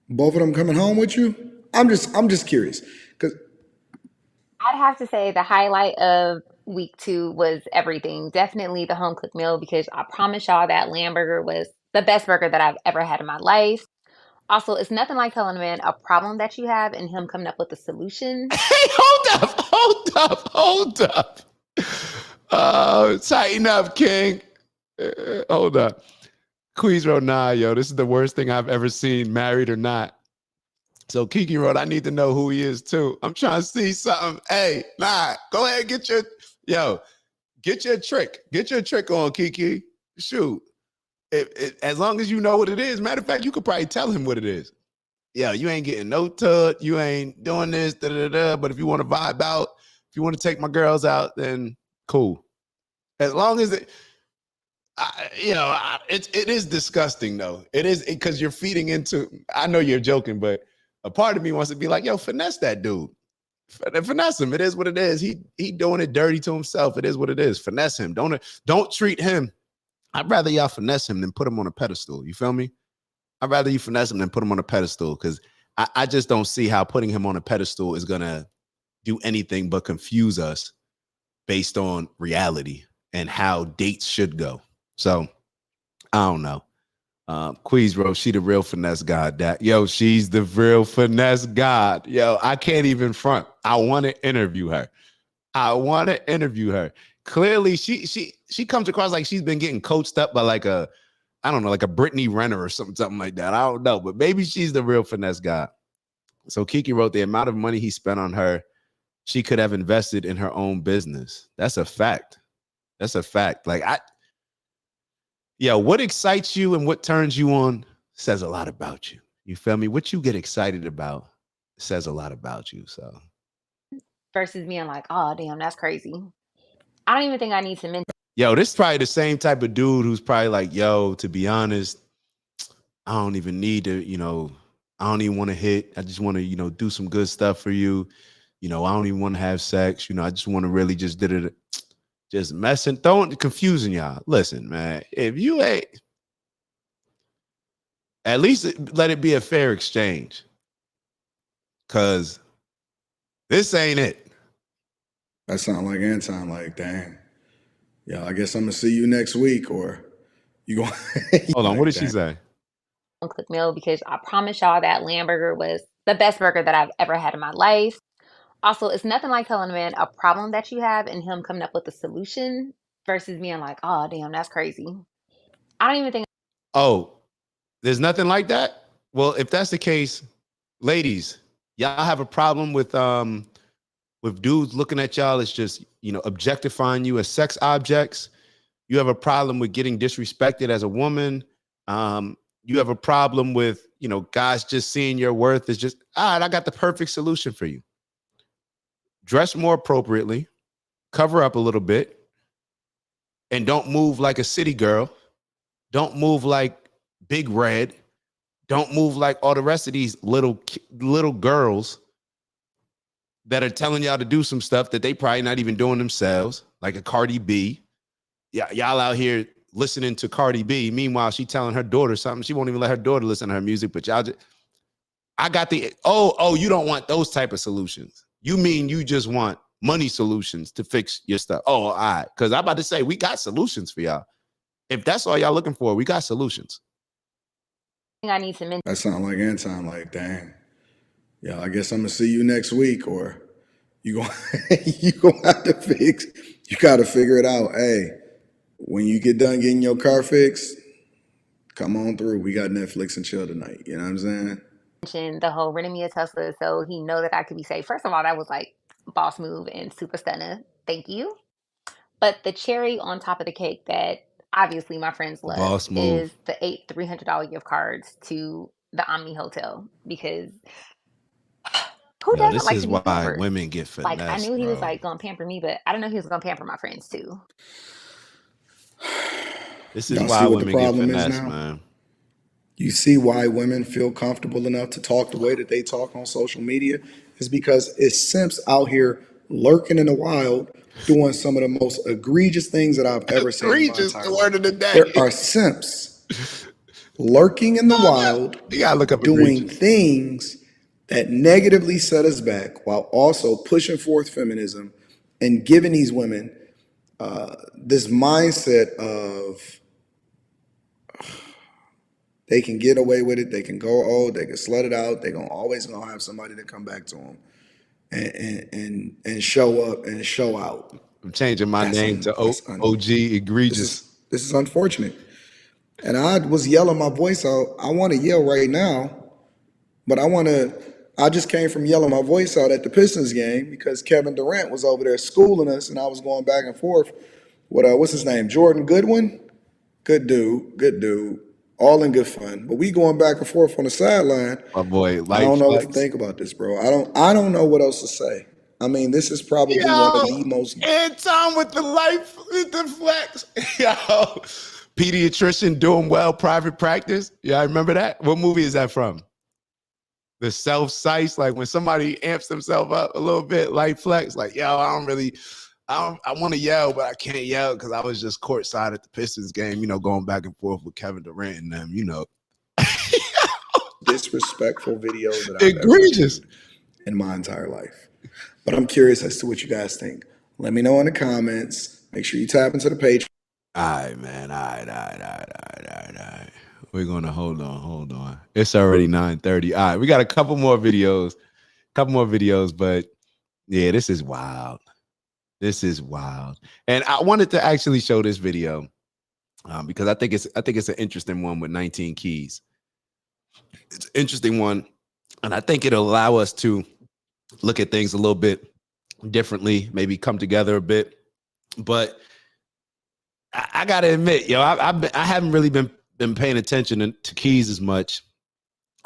Both of them coming home with you? I'm just curious. Because I'd have to say the highlight of week 2 was everything. Definitely the home cooked meal, because I promise y'all that lamb burger was the best burger that I've ever had in my life. Also, it's nothing like telling a man a problem that you have and him coming up with a solution. Hey, hold up. Tighten up, King. Hold up. Queens Road, nah, yo, this is the worst thing I've ever seen, married or not. So Kiki Road, I need to know who he is too. I'm trying to see something. Hey, nah, go ahead, get your trick. Get your trick on, Kiki. Shoot. As long as you know what it is. Matter of fact, you could probably tell him what it is. Yeah, you ain't getting no tut. You ain't doing this, But if you want to vibe out, if you want to take my girls out, then cool. As long as it is disgusting though. It is, because you're feeding into, I know you're joking, but a part of me wants to be like, yo, finesse that dude. Finesse him. It is what it is. He doing it dirty to himself. It is what it is. Finesse him. Don't treat him. I'd rather y'all finesse him than put him on a pedestal. You feel me? I'd rather you finesse him than put him on a pedestal, because I just don't see how putting him on a pedestal is gonna do anything but confuse us based on reality and how dates should go. So I don't know. Queensboro, she the real finesse god. She's the real finesse god. Yo, I can't even front. I want to interview her. Clearly, she comes across like she's been getting coached up by like a Brittany Renner or something like that. I don't know, but maybe she's the real finesse god. So Kiki wrote, the amount of money he spent on her, she could have invested in her own business. That's a fact. Like what excites you and what turns you on says a lot about you. You feel me? What you get excited about says a lot about you. So versus being like, oh damn, that's crazy. I don't even think I need to mention. Yo, this is probably the same type of dude who's probably like, yo, to be honest, I don't even need to, I don't even want to hit. I just want to, do some good stuff for you. I don't even want to have sex. I just want to really just just messing, confusing y'all. Listen, man, if you ain't, at least let it be a fair exchange. Cause this ain't it. that sound like Anton, like, dang. Yeah, I guess I'm gonna see you next week, or you going Hold on, what did she say? Cook meal, because I promise y'all that lamb burger was the best burger that I've ever had in my life. Also, it's nothing like telling a man a problem that you have and him coming up with a solution versus being like, oh, damn, that's crazy. I don't even think. Oh, there's nothing like that? Well, if that's the case, ladies, y'all have a problem with dudes looking at y'all as just, objectifying you as sex objects. You have a problem with getting disrespected as a woman. You have a problem with, guys just seeing your worth as just, all right, I got the perfect solution for you. Dress more appropriately, cover up a little bit, and don't move like a city girl. Don't move like Big Red. Don't move like all the rest of these little girls that are telling y'all to do some stuff that they probably not even doing themselves, like a Cardi B. Yeah, y'all out here listening to Cardi B. Meanwhile, she telling her daughter something. She won't even let her daughter listen to her music, but y'all just, I got the, you don't want those type of solutions. You mean you just want money solutions to fix your stuff? Oh, all right. Because I'm about to say, we got solutions for y'all. If that's all y'all looking for, we got solutions. I need to mention. That sound like Anton, like, dang. Yeah, I guess I'm gonna see you next week, or you gonna have to you gotta figure it out. Hey, when you get done getting your car fixed, come on through. We got Netflix and chill tonight. You know what I'm saying? The whole renting me a Tesla so he know that I could be safe. First of all, that was like boss move and super stunner. Thank you. But the cherry on top of the cake that obviously my friends love is the 8 $300 gift cards to the Omni Hotel, because who doesn't this like is to be why pampered? women get finessed. Like, I knew he was like gonna pamper me, but I didn't know he was gonna pamper my friends too. This is why women get finessed, man. You see why women feel comfortable enough to talk the way that they talk on social media is because it's simps out here lurking in the wild doing some of the most egregious things that I've ever seen in my Egregious, entire the life. word of the day. There are simps lurking in the wild You gotta look up doing egregious. things that negatively set us back while also pushing forth feminism and giving these women this mindset of they can get away with it, they can go old, they can slut it out, they're always gonna have somebody to come back to them and show up and show out. I'm changing my name to OG Egregious. This is unfortunate. And I was yelling my voice out. I want to yell right now, but I just came from yelling my voice out at the Pistons game because Kevin Durant was over there schooling us, and I was going back and forth with what's his name, Jordan Goodwin. Good dude, all in good fun. But we going back and forth on the sideline. My boy, I don't know what to think about this, bro. I don't know what else to say. I mean, this is probably one of the most. And Tom with the life, with the flex. Yo, pediatrician doing well, private practice. Yeah, I remember that. What movie is that from? The self-sice, like when somebody amps themselves up a little bit, light flex, like, yo, I want to yell, but I can't yell because I was just courtside at the Pistons game, going back and forth with Kevin Durant and them, Disrespectful videos that I've egregious ever seen in my entire life. But I'm curious as to what you guys think. Let me know in the comments. Make sure you tap into the page. All right, man. All right. We're going to hold on. It's already 9:30. All right, we got a couple more videos, but yeah, this is wild. And I wanted to actually show this video because I think it's an interesting one with 19 Keys. It's an interesting one, and I think it'll allow us to look at things a little bit differently, maybe come together a bit. But I gotta admit, I haven't really been paying attention to Keys as much.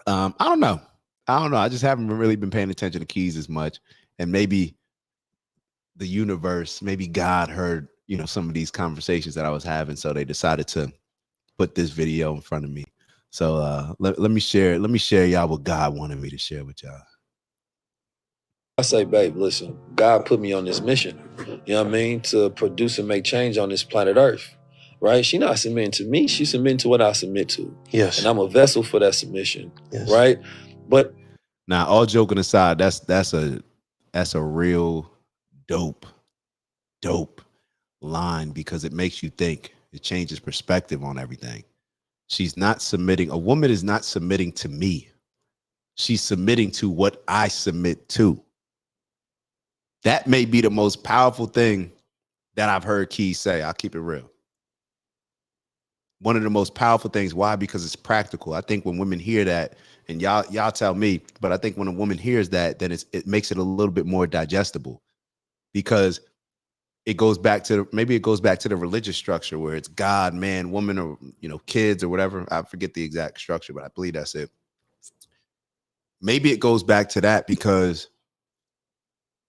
I don't know. I just haven't really been paying attention to Keys as much, and maybe the universe, maybe God heard, some of these conversations that I was having, so they decided to put this video in front of me. So let me share y'all what God wanted me to share with y'all. I say, babe, listen, God put me on this mission, you know what I mean, to produce and make change on this planet Earth, right? She's not submitting to me, she's submitting to what I submit to. Yes. And I'm a vessel for that submission, yes. Right? But now, all joking aside, that's a real dope line because it makes you think. It changes perspective on everything. A woman is not submitting to me. She's submitting to what I submit to. That may be the most powerful thing that I've heard Keys say. I'll keep it real. One of the most powerful things. Why? Because it's practical. I think when women hear that, and y'all tell me, but I think when a woman hears that, then it makes it a little bit more digestible, because it goes back to the religious structure where it's God, man, woman, or kids or whatever. I forget the exact structure, but I believe that's it. Maybe it goes back to that because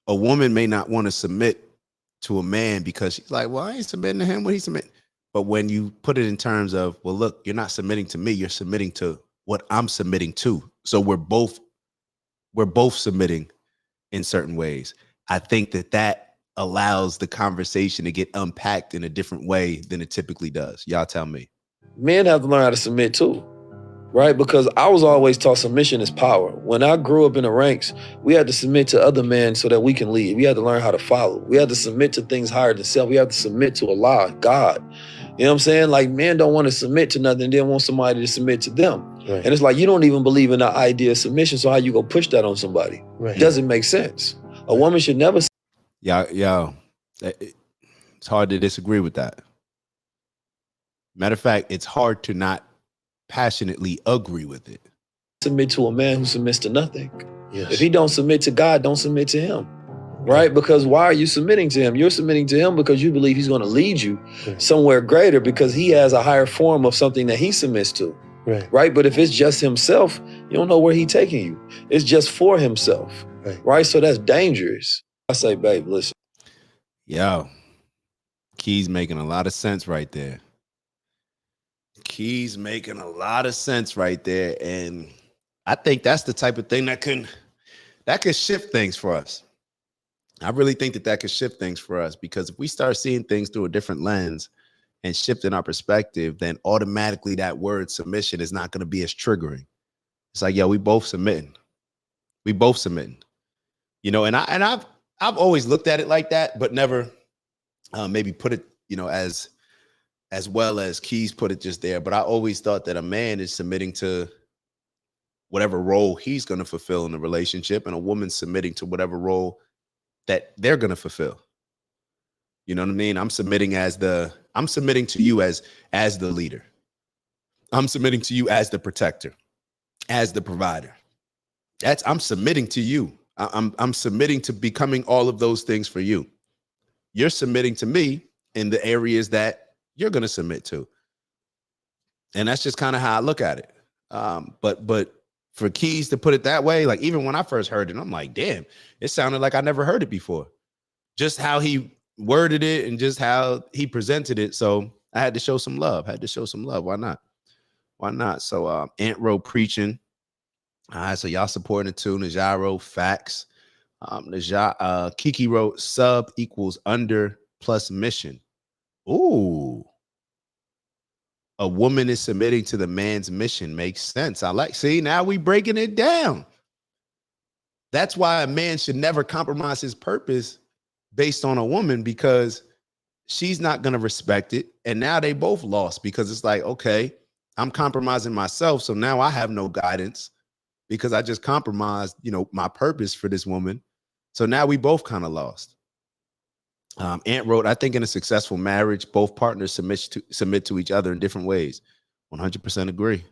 a woman may not want to submit to a man because she's like, well, I ain't submitting to him when he's submitting. But when you put it in terms of, well, look, you're not submitting to me, you're submitting to what I'm submitting to. So we're both submitting in certain ways. I think that allows the conversation to get unpacked in a different way than it typically does. Y'all tell me. men have to learn how to submit too. Right? Because I was always taught submission is power. When I grew up in the ranks, we had to submit to other men so that we can lead. We had to learn how to follow. We had to submit to things higher than self. We have to submit to Allah, God. You know what I'm saying? Like, men don't want to submit to nothing. They want somebody to submit to them. Right. And it's like, you don't even believe in the idea of submission, so how you gonna push that on somebody? Right. It doesn't make sense. A woman should never. Yo, it's hard to disagree with that. Matter of fact, it's hard to not passionately agree with it. Submit to a man who submits to nothing. Yes. If he don't submit to God, don't submit to him. Right? Because why are you submitting to him? You're submitting to him because you believe he's going to lead you somewhere greater because he has a higher form of something that he submits to. Right? But if it's just himself, you don't know where he's taking you. It's just for himself. Right? So that's dangerous. I say, babe, listen. Yo, Key's making a lot of sense right there. Keys making a lot of sense right there. And I think that's the type of thing that could shift things for us. I really think that could shift things for us, because if we start seeing things through a different lens and shifting our perspective, then automatically that word submission is not going to be as triggering. It's like, yo, we both submitting. We both submitting. You know, and I've always looked at it like that, but never maybe put it, you know, as well as Keys put it just there. But I always thought that a man is submitting to whatever role he's going to fulfill in the relationship, and a woman submitting to whatever role that they're going to fulfill. You know what I mean? I'm submitting to you as the leader. I'm submitting to you as the protector, as the provider. I'm submitting to you. I'm submitting to becoming all of those things for you. You're submitting to me in the areas that you're going to submit to. And that's just kind of how I look at it. But for Keys to put it that way, like even when I first heard it, I'm like, damn, it sounded like I never heard it before. Just how he worded it and just how he presented it. So I had to show some love. Why not? Why not? So Ant Row preaching. All right, so y'all supporting it too. Najaro, facts. Kiki wrote sub equals under plus mission. Ooh. A woman is submitting to the man's mission. Makes sense. See, now we breaking it down. That's why a man should never compromise his purpose based on a woman, because she's not going to respect it. And now they both lost, because it's like, okay, I'm compromising myself. So now I have no guidance because I just compromised, you know, my purpose for this woman. So now we both kind of lost. Ant wrote, I think in a successful marriage, both partners submit to each other in different ways. 100% agree.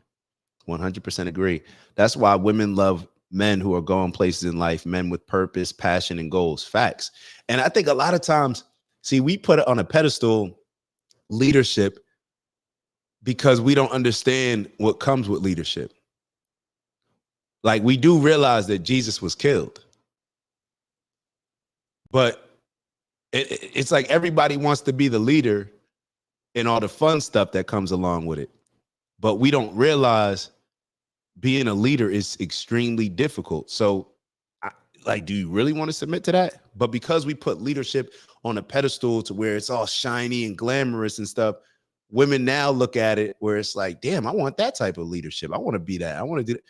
100% agree. That's why women love men who are going places in life, men with purpose, passion, and goals. Facts. And I think a lot of times, see, we put it on a pedestal, leadership, because we don't understand what comes with leadership. Like, we do realize that Jesus was killed, but it's like everybody wants to be the leader and all the fun stuff that comes along with it. But we don't realize being a leader is extremely difficult. So, do you really want to submit to that? But because we put leadership on a pedestal to where it's all shiny and glamorous and stuff, women now look at it where it's like, damn, I want that type of leadership. I want to be that. I want to do that.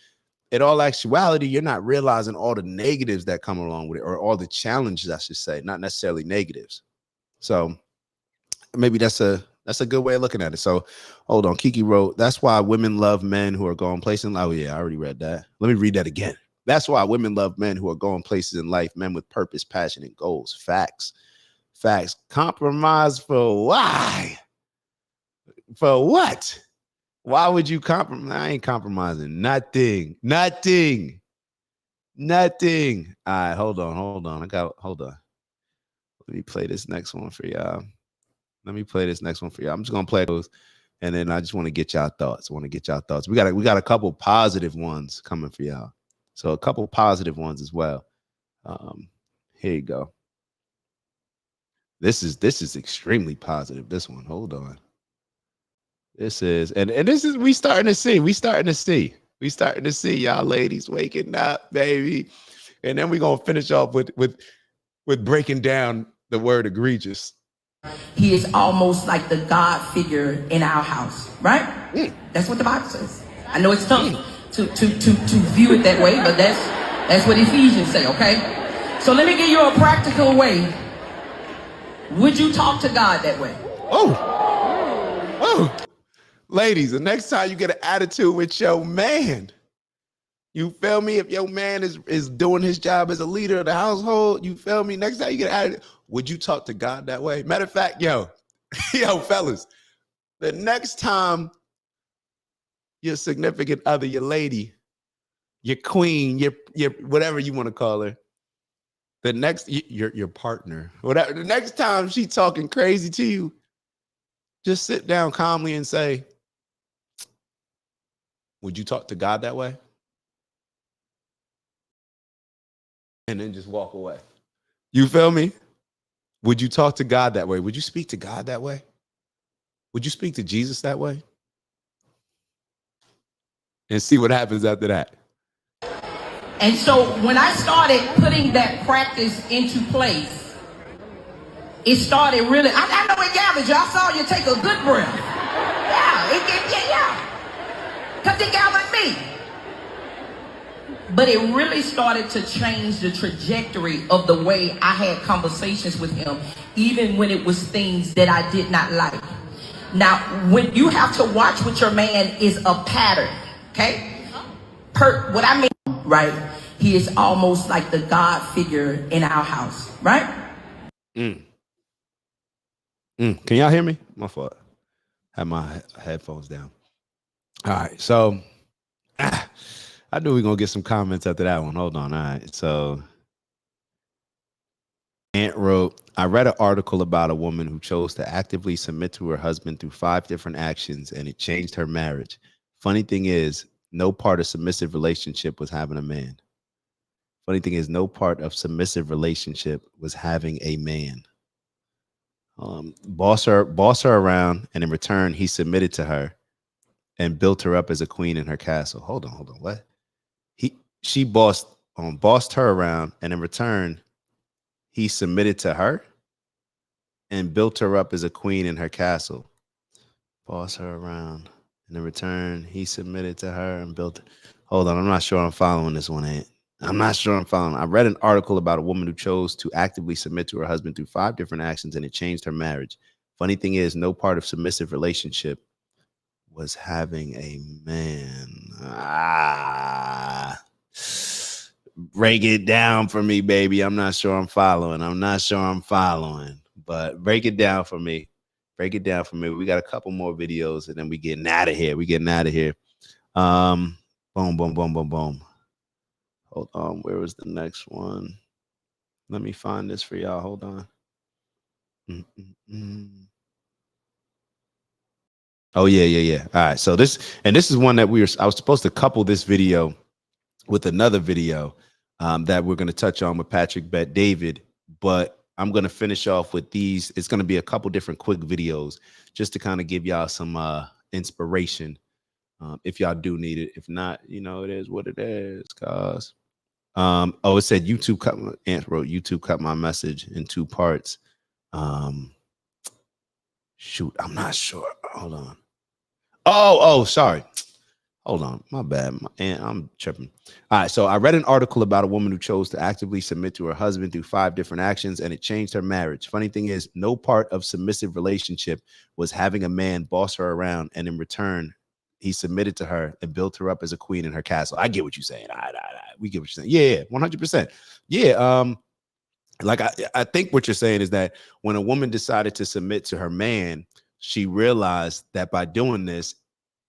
In all actuality, you're not realizing all the negatives that come along with it, or all the challenges, I should say, not necessarily negatives. So maybe that's a good way of looking at it. So hold on. Kiki wrote, that's why women love men who are going places in life. Oh yeah, I already read that. Let me read that again. That's why women love men who are going places in life, men with purpose, passion, and goals. Facts. Facts. Compromise for why? For what? Why would you compromise? I ain't compromising. Nothing. All right, hold on. Hold on. Let me play this next one for y'all. I'm just gonna play those, and then I just want to get y'all thoughts. We got a couple positive ones coming for y'all. So a couple positive ones as well. Here you go. This is extremely positive. This one. Hold on. This is, and this is, we starting to see y'all ladies waking up, baby. And then we're gonna finish off with breaking down the word egregious. He is almost like the God figure in our house, right? That's what the Bible says. I know it's tough to view it that way, but that's what Ephesians say, okay? So let me give you a practical way. Would you talk to God that way? Oh. Ladies, the next time you get an attitude with your man, you feel me? If your man is doing his job as a leader of the household, you feel me? Next time you get an attitude, would you talk to God that way? Matter of fact, yo, fellas, the next time your significant other, your lady, your queen, your whatever you want to call her, your partner, whatever, the next time she talking crazy to you, just sit down calmly and say, would you talk to God that way? And then just walk away. You feel me? Would you talk to God that way? Would you speak to God that way? Would you speak to Jesus that way? and see what happens after that. And so when I started putting that practice into place, it started really, I know it gathered you. I saw you take a good breath. Yeah. Because it gathered me. But it really started to change the trajectory of the way I had conversations with him, even when it was things that I did not like. Now, when you have to watch with your man is a pattern, okay? What I mean, right? He is almost like the God figure in our house, right? Can y'all hear me? My fault. Had my headphones down. All right, so I knew we were gonna get some comments after that one. Hold on. All right, so Ant wrote, I read an article about a woman who chose to actively submit to her husband through 5 different actions, and it changed her marriage. Funny thing is, no part of submissive relationship was having a man. Funny thing is, no part of submissive relationship was having a man. Boss her around, and in return, he submitted to her and built her up as a queen in her castle. Hold on. What? She bossed her around, and in return, he submitted to her and built her up as a queen in her castle. Boss her around, and in return, he submitted to her and built. Hold on, I'm not sure I'm following this one, Ant. I'm not sure I'm following. I read an article about a woman who chose to actively submit to her husband through 5 different actions, and it changed her marriage. Funny thing is, no part of submissive relationship was having a man. Break it down for me, baby. I'm not sure I'm following. But break it down for me. We got a couple more videos, and then we getting out of here. Boom. Hold on. Where was the next one? Let me find this for y'all. Hold on. Oh, yeah. All right. So this is one that I was supposed to couple this video with another video that we're going to touch on with Patrick Bet David, but I'm going to finish off with these. It's going to be a couple different quick videos just to kind of give y'all some inspiration if y'all do need it. If not, it is what it is, cause it said YouTube cut my message in 2 parts. Shoot, I'm not sure. Hold on. Oh, sorry. Hold on. My bad. I'm tripping. All right. So I read an article about a woman who chose to actively submit to her husband through 5 different actions, and it changed her marriage. Funny thing is, no part of submissive relationship was having a man boss her around, and in return, he submitted to her and built her up as a queen in her castle. I get what you're saying. We get what you're saying. Yeah, 100%. Yeah. Like I think what you're saying is that when a woman decided to submit to her man, she realized that by doing this,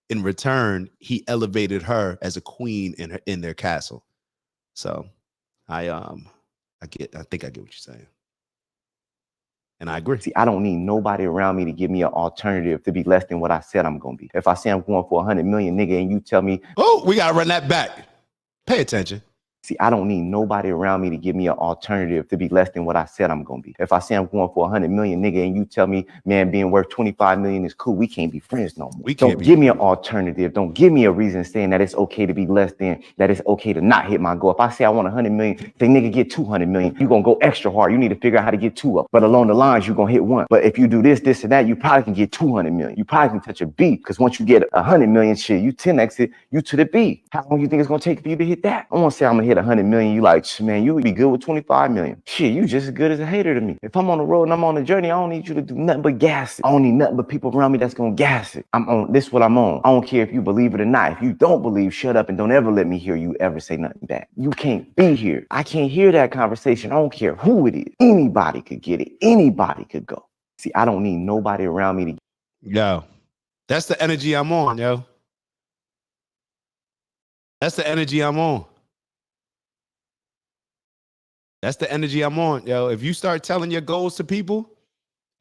in return, he elevated her as a queen in their castle. So I think I get what you're saying. And I agree. See, I don't need nobody around me to give me an alternative to be less than what I said I'm going to be. If I say I'm going for 100 million, nigga, and you tell me, oh, we got to run that back. Pay attention. See, I don't need nobody around me to give me an alternative to be less than what I said I'm going to be. If I say I'm going for 100 million, nigga, and you tell me, man, being worth 25 million is cool, we can't be friends no more. Don't give me an alternative. Don't give me a reason saying that it's okay to be less than, that it's okay to not hit my goal. If I say I want 100 million, the nigga get 200 million. You're going to go extra hard. You need to figure out how to get 2 up. But along the lines, you're going to hit 1. But if you do this, and that, you probably can get 200 million. You probably can touch a B, because once you get 100 million, shit, you 10x it, you to the B. How long you think it's going to take for you to hit that? I want to say I'm going to hit 100 million. You like, man, you would be good with 25 million. Shit, you just as good as a hater to me. If I'm on the road and I'm on the journey, I don't need you to do nothing but gas it. I don't need nothing but people around me that's gonna gas it. I'm on this, what I'm on. I don't care if you believe it or not. If you don't believe, shut up and don't ever let me hear you ever say nothing back. You can't be here. I can't hear that conversation. I don't care who it is. Anybody could get it. Anybody could go. See, I don't need nobody around me to. Yo, that's the energy I'm on, yo. That's the energy I'm on. That's the energy I'm on, yo. If you start telling your goals to people,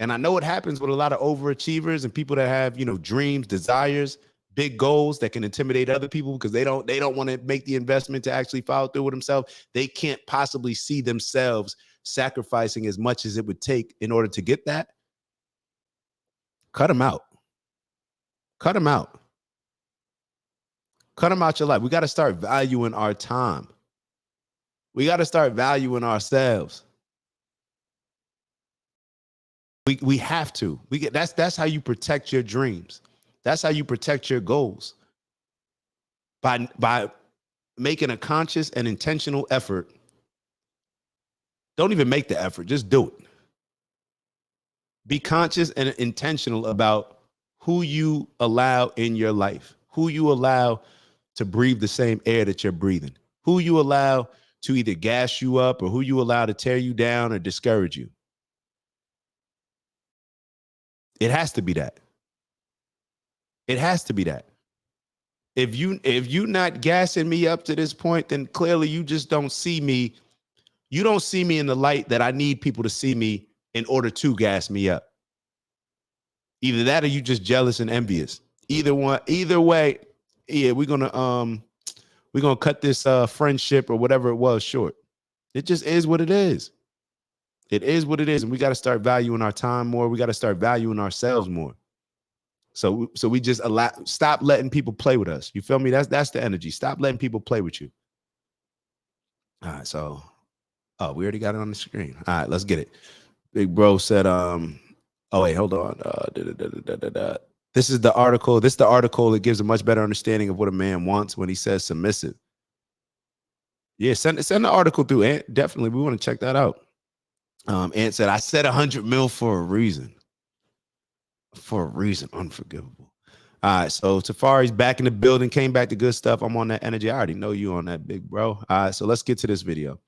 and I know it happens with a lot of overachievers and people that have, dreams, desires, big goals that can intimidate other people because they don't want to make the investment to actually follow through with themselves. They can't possibly see themselves sacrificing as much as it would take in order to get that. Cut them out. Cut them out your life. We got to start valuing our time. We got to start valuing ourselves. We have to. That's how you protect your dreams. That's how you protect your goals. By making a conscious and intentional effort. Don't even make the effort, just do it. Be conscious and intentional about who you allow in your life, who you allow to breathe the same air that you're breathing, who you allow to either gas you up or who you allow to tear you down or discourage you. It has to be that. It has to be that. If you not gassing me up to this point, then clearly you just don't see me. You don't see me in the light that I need people to see me in order to gas me up. Either that or you just jealous and envious. Either way, yeah, we're gonna cut this friendship or whatever it was short. It just is what it is. It is what it is, and we got to start valuing our time more. We got to start valuing ourselves more. So we just stop letting people play with us. You feel me? That's the energy. Stop letting people play with you. All right, so we already got it on the screen. All right, let's get it. Big Bro said, oh wait, hold on. This is the article. This is the article that gives a much better understanding of what a man wants when he says submissive. Yeah, send the article through, Ant. Definitely, we want to check that out. Ant said, I said 100 mil for a reason. For a reason, unforgivable. All right, so Tafari's back in the building, came back to good stuff. I'm on that energy. I already know you on that, big bro. All right, so let's get to this video.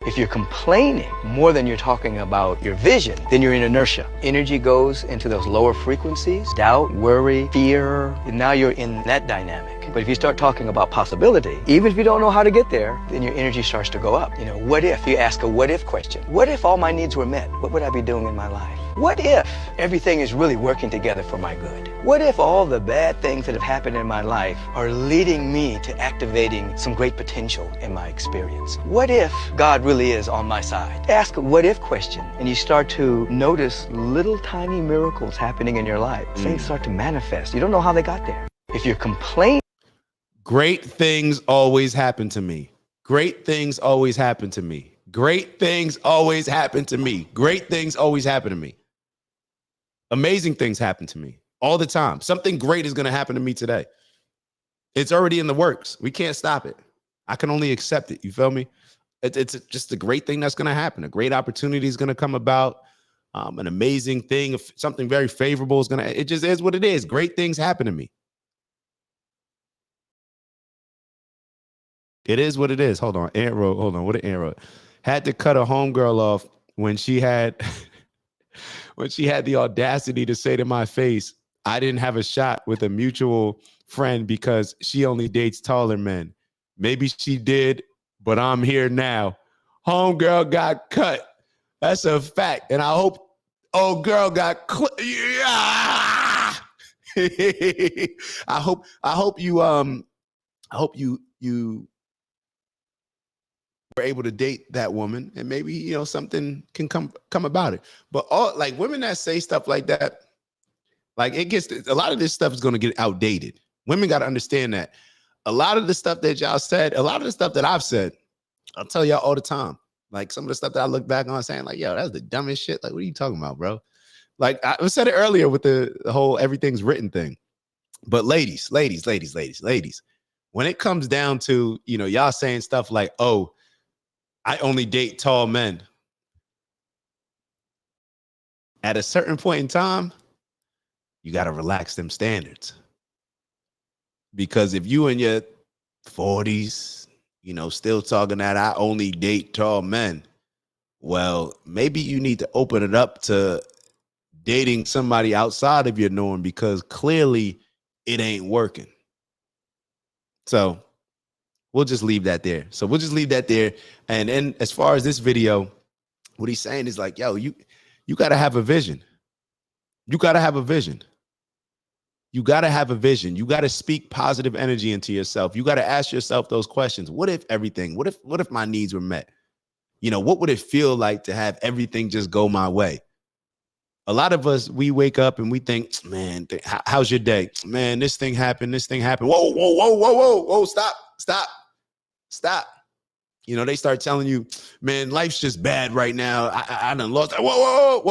If you're complaining more than you're talking about your vision, then you're in inertia. Energy goes into those lower frequencies, doubt, worry, fear, and now you're in that dynamic. But if you start talking about possibility, even if you don't know how to get there, then your energy starts to go up. You know, what if? You ask a what if question. What if all my needs were met? What would I be doing in my life? What if everything is really working together for my good? What if all the bad things that have happened in my life are leading me to activating some great potential in my experience? What if God really is on my side? Ask a what if question, and you start to notice little tiny miracles happening in your life. Things start to manifest. You don't know how they got there. If you're complaining, great things always happen to me. Great things always happen to me. Great things always happen to me. Great things always happen to me. Amazing things happen to me all the time. Something great is going to happen to me today. It's already in the works. We can't stop it. I can only accept it. You feel me? It's just a great thing that's going to happen. A great opportunity is going to come about. An amazing thing, something very favorable is going to, it just is what it is. Great things happen to me. It is what it is. Hold on. Arrow. Hold on. What an arrow. Had to cut a homegirl off when she had the audacity to say to my face, I didn't have a shot with a mutual friend because she only dates taller men. Maybe she did, but I'm here now. Homegirl got cut. That's a fact. And I hope old girl got yeah. I hope you were able to date that woman, and maybe, you know, something can come about it. But all like women that say stuff like that, like it gets, a lot of this stuff is going to get outdated. Women got to understand that a lot of the stuff that y'all said, a lot of the stuff that I've said, I'll tell y'all all the time. Like some of the stuff that I look back on saying like, yo, that's the dumbest shit. Like, what are you talking about, bro? Like I said it earlier with the whole everything's written thing. But ladies, when it comes down to, you know, y'all saying stuff like, oh, I only date tall men. At a certain point in time, you got to relax them standards. Because if you in your 40s, you know, still talking that I only date tall men, well, maybe you need to open it up to dating somebody outside of your norm, because clearly it ain't working. So we'll just leave that there. And then as far as this video, what he's saying is like, yo, you got to have a vision. You got to have a vision. You got to have a vision. You got to speak positive energy into yourself. You got to ask yourself those questions. What if my needs were met? You know, what would it feel like to have everything just go my way? A lot of us, we wake up and we think, man, how's your day? Man, this thing happened. This thing happened. Whoa, whoa, whoa, whoa, whoa, whoa, stop. You know, they start telling you, man, life's just bad right now. I done lost. Whoa,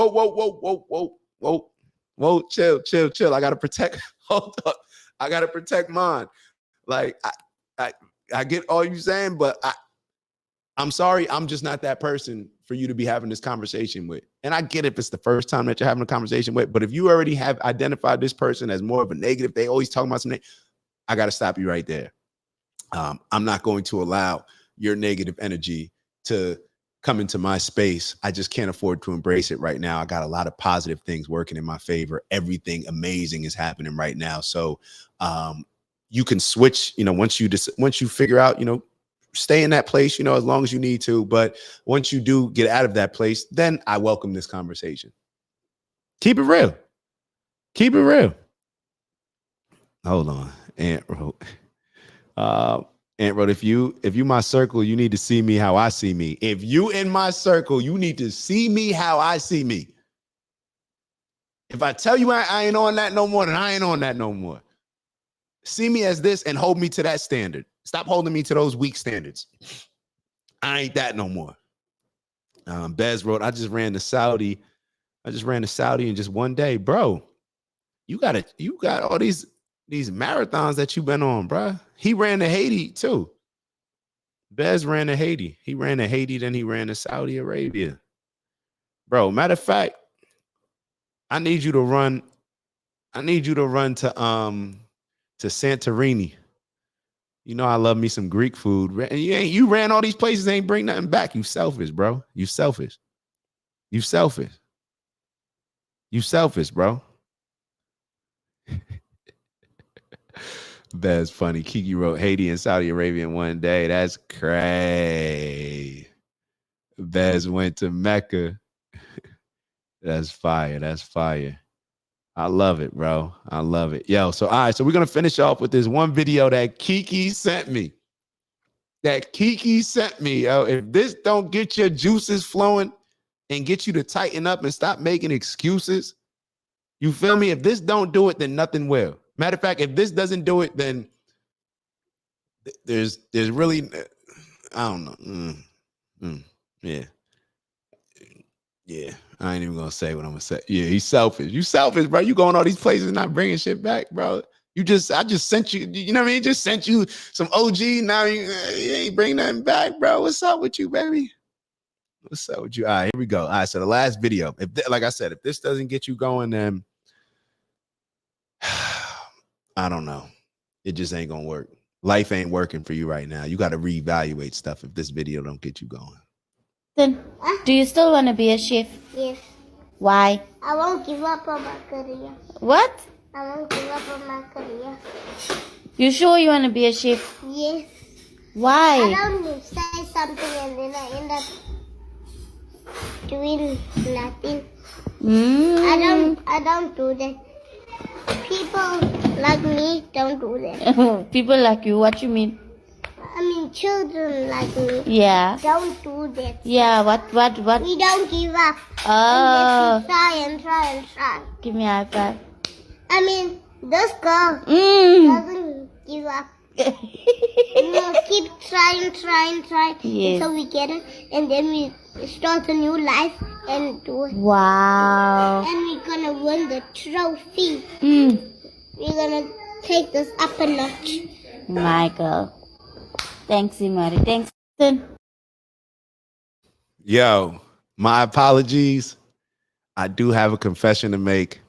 chill. I got to protect. Hold up. I got to protect mine. Like, I get all you saying, but I'm sorry. I'm just not that person for you to be having this conversation with. And I get if it's the first time that you're having a conversation with, but if you already have identified this person as more of a negative, they always talking about something, I got to stop you right there. I'm not going to allow your negative energy to come into my space. I just can't afford to embrace it right now. I got a lot of positive things working in my favor. Everything amazing is happening right now. So you can switch, you know, once you figure out, you know, stay in that place, you know, as long as you need to. But once you do get out of that place, then I welcome this conversation. Keep it real. Keep it real. Hold on. Ant wrote, if you my circle, you need to see me how I see me. If you in my circle, you need to see me how I see me. If I tell you I ain't on that no more, then I ain't on that no more. See me as this and hold me to that standard. Stop holding me to those weak standards. I ain't that no more. Bez wrote, I just ran to Saudi in just one day. Bro, you got all these marathons that you've been on, bro. He ran to Haiti too. Bez ran to Haiti. He ran to Haiti, then he ran to Saudi Arabia. Bro, matter of fact, I need you to run to Santorini. You know I love me some Greek food. And you ran all these places, ain't bring nothing back. You selfish, bro. You selfish, bro. That's funny. Kiki wrote Haiti and Saudi Arabia in one day. That's crazy. Bez went to Mecca. That's fire. I love it, bro. I love it. Yo, so all right, so we're gonna finish off with this one video that Kiki sent me. Yo, if this don't get your juices flowing and get you to tighten up and stop making excuses, you feel me? If this don't do it, then nothing will. Matter of fact, if this doesn't do it, then there's really, I don't know. Yeah. I ain't even gonna say what I'm gonna say. Yeah, he's selfish. You selfish, bro. You going all these places and not bringing shit back, bro. I just sent you, you know what I mean? Just sent you some OG. Now you ain't bring nothing back, bro. What's up with you, baby? What's up with you? All right, here we go. All right, so the last video. Like I said, if this doesn't get you going, then I don't know. It just ain't gonna work. Life ain't working for you right now. You got to reevaluate stuff if this video don't get you going. Then, do you still want to be a chef? Yes. Why? I won't give up on my career. What? I won't give up on my career. You sure you want to be a chef? Yes. Why? I don't say something and then I end up doing nothing. I don't do that. People like me don't do that. People like you? What you mean? I mean, children like me. Yeah. Don't do that. Yeah. What? We don't give up. Oh. We try. Give me a high five. I mean, this girl doesn't give up. Keep trying. Yes. So we get it, and then we start a new life and do it. Wow. And we're gonna win the trophy. We're gonna take this up a notch. Michael. Thanks, Imari. Thanks. Yo, my apologies. I do have a confession to make.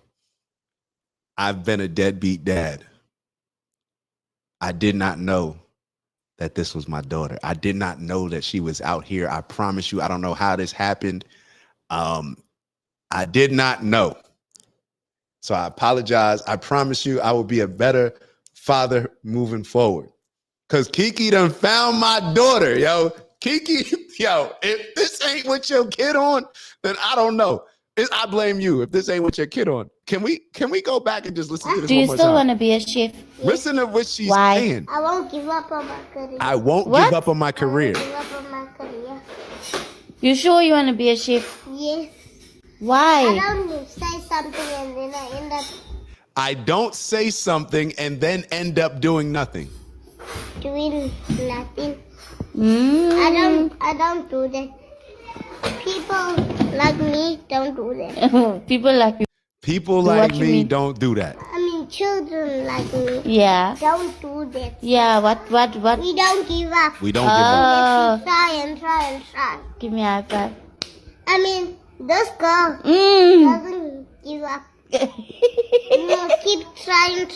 I've been a deadbeat dad. I did not know that this was my daughter. I did not know that she was out here. I promise you, I don't know how this happened. I did not know. So I apologize. I promise you I will be a better father moving forward. Because Kiki done found my daughter, yo. Kiki, yo, if this ain't with your kid on, then I don't know. I blame you if this ain't with your kid on. Can we go back and just listen to this one more time? Do you still want to be a chef? Listen to what she's saying. I won't give up on my career. I won't give up on my career. I won't give up on my career. You sure you want to be a chef? Yes. Why? I don't say something and then I end up I don't say something and then end up doing nothing. doing nothing. I don't do that. People like me don't do that. People like you. People like me don't do that. I mean, children like me. Yeah. Don't do that. Yeah, what? We don't give up. We don't give up. We try and try and try. Give me a high five. I mean, this girl doesn't give up. We must keep trying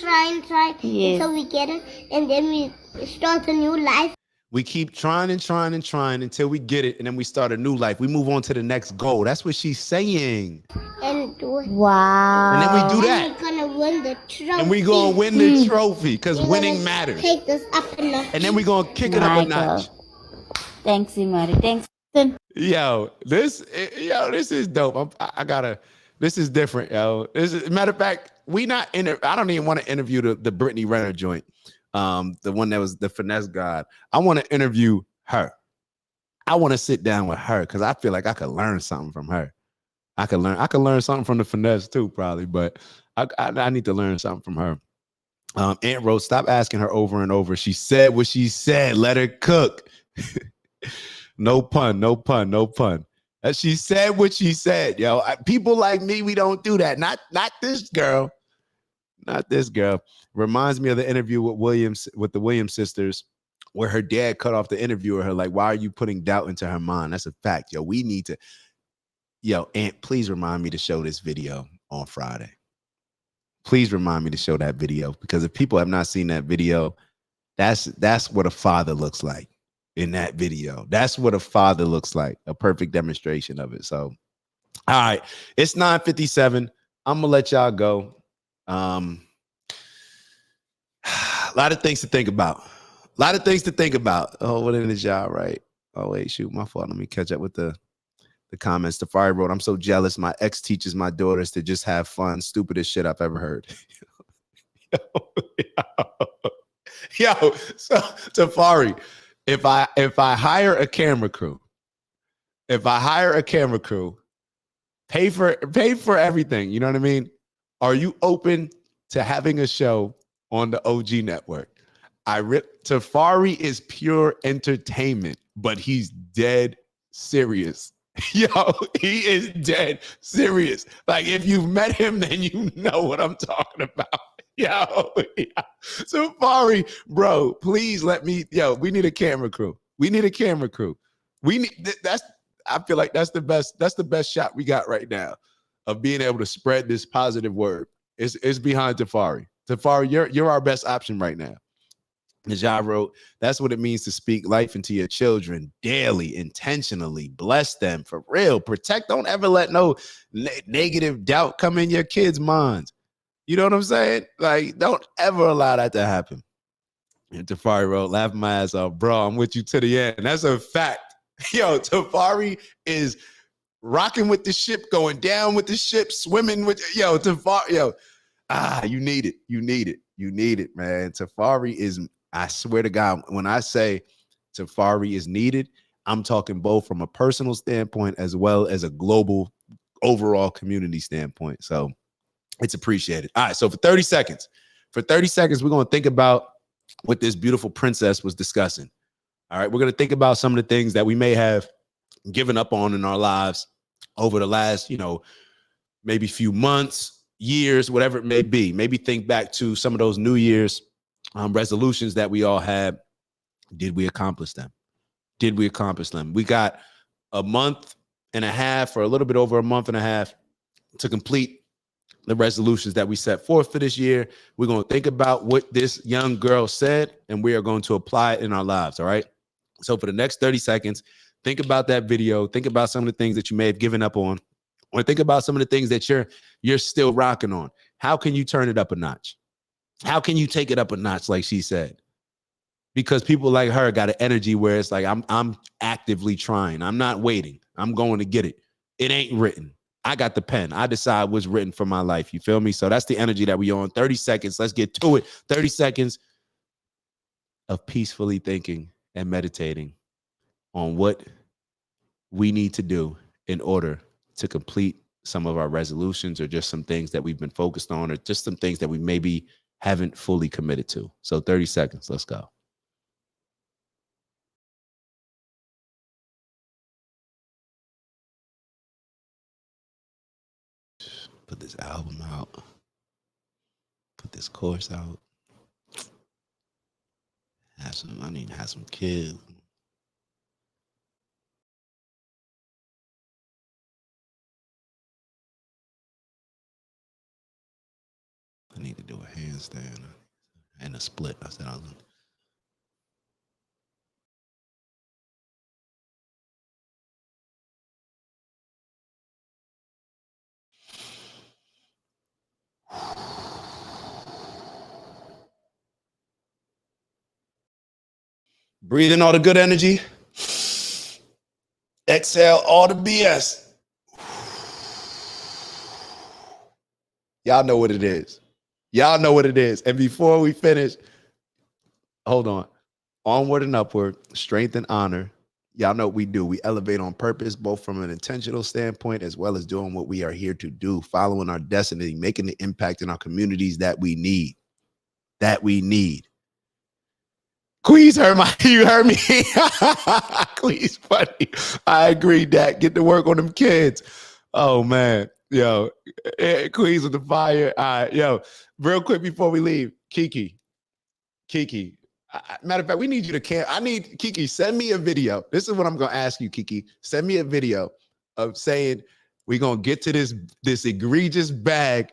Yes. until we get it, and then we start a new life. We keep trying until we get it, and then we start a new life. We move on to the next goal. That's what she's saying. And do it. Wow. And then we do that. And we're gonna win the trophy. And we gonna win the trophy because winning matters. Take this up a notch. And then we gonna kick it up a notch. Thanks, Imari. Thanks. Yo, this is dope. This is different, yo. Matter of fact, I don't even want to interview the Brittany Renner joint. The one that was the finesse god. I want to interview her. I want to sit down with her because I feel like I could learn something from her. I could learn something from the finesse too, probably, but I need to learn something from her. Aunt Rose, stop asking her over and over. She said what she said. Let her cook. No pun. She said what she said, yo. People like me, we don't do that. Not this girl. Not this girl. Reminds me of the interview with the Williams sisters, where her dad cut off the interview with her, like, why are you putting doubt into her mind? That's a fact, yo. We need to, Aunt, please remind me to show this video on Friday. Please remind me to show that video, because if people have not seen that video, that's what a father looks like in that video. That's what a father looks like, a perfect demonstration of it. So, all right, it's 9:57. I'm gonna let y'all go. A lot of things to think about. Oh, what in this y'all, right? Oh, wait, shoot, my fault. Let me catch up with the comments. Tafari wrote, I'm so jealous. My ex teaches my daughters to just have fun. Stupidest shit I've ever heard. Yo, so Tafari, if I hire a camera crew, pay for everything, you know what I mean? Are you open to having a show on the OG network? Tafari is pure entertainment, but he's dead serious. Yo, he is dead serious. Like, if you've met him, then you know what I'm talking about. Yo, Tafari, bro, please let me. Yo, we need a camera crew. I feel like that's the best shot we got right now of being able to spread this positive word. It's behind Tafari. Tafari, you're our best option right now. Najah wrote, that's what it means to speak life into your children daily, intentionally. Bless them for real. Protect. Don't ever let no negative doubt come in your kids' minds. You know what I'm saying? Like, don't ever allow that to happen. And Tafari wrote, laughing my ass off, bro, I'm with you to the end. That's a fact. Yo, Tafari is rocking with the ship, going down with the ship, swimming with, Tafari, you need it, man. Tafari is, I swear to God, when I say Tafari is needed, I'm talking both from a personal standpoint as well as a global overall community standpoint. So it's appreciated. All right, so for 30 seconds, we're going to think about what this beautiful princess was discussing. All right, we're going to think about some of the things that we may have given up on in our lives over the last, maybe few months, years, whatever it may be. Maybe think back to some of those New Year's resolutions that we all had. Did we accomplish them? We got a month and a half, or a little bit over a month and a half, to complete the resolutions that we set forth for this year. We're going to think about what this young girl said, and we are going to apply it in our lives. All right. So for the next 30 seconds, think about that video. Think about some of the things that you may have given up on, or think about some of the things that you're still rocking on. How can you turn it up a notch? How can you take it up a notch, like she said? Because people like her got an energy where it's like, I'm actively trying. I'm not waiting. I'm going to get it. It ain't written. I got the pen. I decide what's written for my life. You feel me? So that's the energy that we on. 30 seconds. Let's get to it. 30 seconds of peacefully thinking and meditating on what we need to do in order to complete some of our resolutions or just some things that we've been focused on or just some things that we maybe haven't fully committed to. So 30 seconds. Let's go. Put this album out. Put this course out. I need to have some kids. I need to do a handstand and a split. I said I was gonna. Breathe in all the good energy. Exhale all the BS. Y'all know what it is. Y'all know what it is. And before we finish, hold on. Onward and upward, strength and honor. Y'all know what we do. We elevate on purpose, both from an intentional standpoint as well as doing what we are here to do, following our destiny, making the impact in our communities that we need. That we need. Queez heard you heard me. Queez funny. I agree, Dak. Get to work on them kids. Oh man. Yo, Queez with the fire. All right, yo, real quick before we leave, Kiki. Matter of fact, we need you to I need Kiki, send me a video. This is what I'm gonna ask you, Kiki. Send me a video of saying we're gonna get to this egregious bag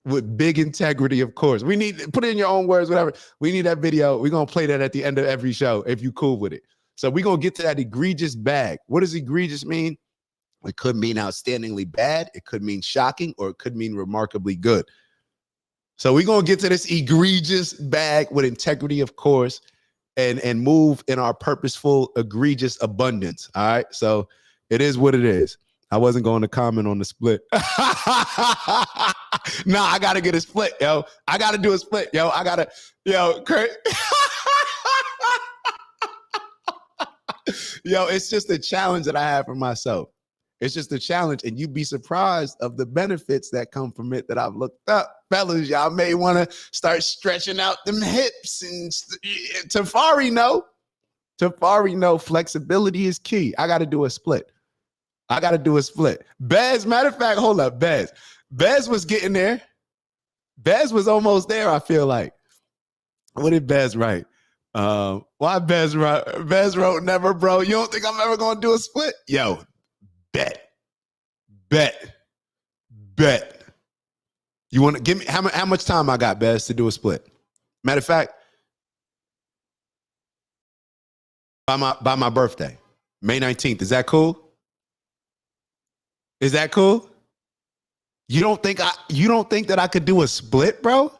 with big integrity, of course. We need, put it in your own words, whatever. We need that video. We're gonna play that at the end of every show if you cool with it. So we're gonna get to that egregious bag. What does egregious mean? It could mean outstandingly bad, it could mean shocking, or it could mean remarkably good. So we're going to get to this egregious bag with integrity, of course, and move in our purposeful, egregious abundance. All right. So it is what it is. I wasn't going to comment on the split. Nah, I got to get a split, yo. I got to do a split, yo. Kurt. Yo, it's just a challenge that I have for myself. It's just a challenge, and you'd be surprised of the benefits that come from it that I've looked up. Fellas, y'all may want to start stretching out them hips. And Tafari know flexibility is key. I got to do a split. Bez, matter of fact, hold up, Bez. Bez was getting there. Bez was almost there, I feel like. What did Bez write? Why Bez wrote? Bez wrote, never, bro. You don't think I'm ever going to do a split? Yo. Bet. You want to give me how much time I got, Bez, to do a split? Matter of fact, by my birthday, May 19th. Is that cool? You don't think that I could do a split, bro?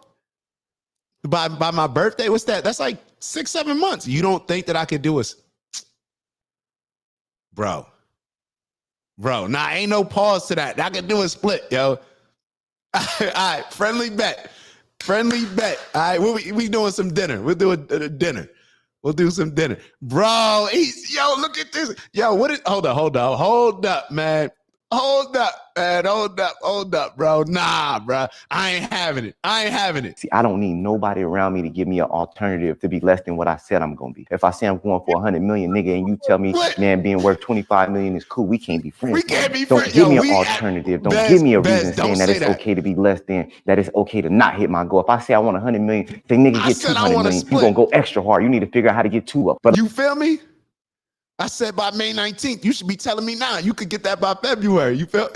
By my birthday? What's that? That's like 6-7 months. You don't think that I could do a bro? Nah, ain't no pause to that. I can do a split, yo. All right, friendly bet. All right, we doing some dinner. We'll do a dinner. We'll do some dinner. Bro, look at this. Yo, hold up, man. Hold up, bro. Nah, bro. I ain't having it. See, I don't need nobody around me to give me an alternative to be less than what I said I'm going to be. If I say I'm going for 100 million, nigga, and you tell me, man, being worth 25 million is cool, we can't be friends. We can't be Don't friends. give me an alternative. Don't give me a reason saying that it's that. okay to be less than, that it's okay to not hit my goal. If I say I want 100 million, say nigga get 200 million, you're going to go extra hard. You need to figure out how to get 2 up. But you feel me? I said by May 19th. You should be telling me now. You could get that by February. You feel?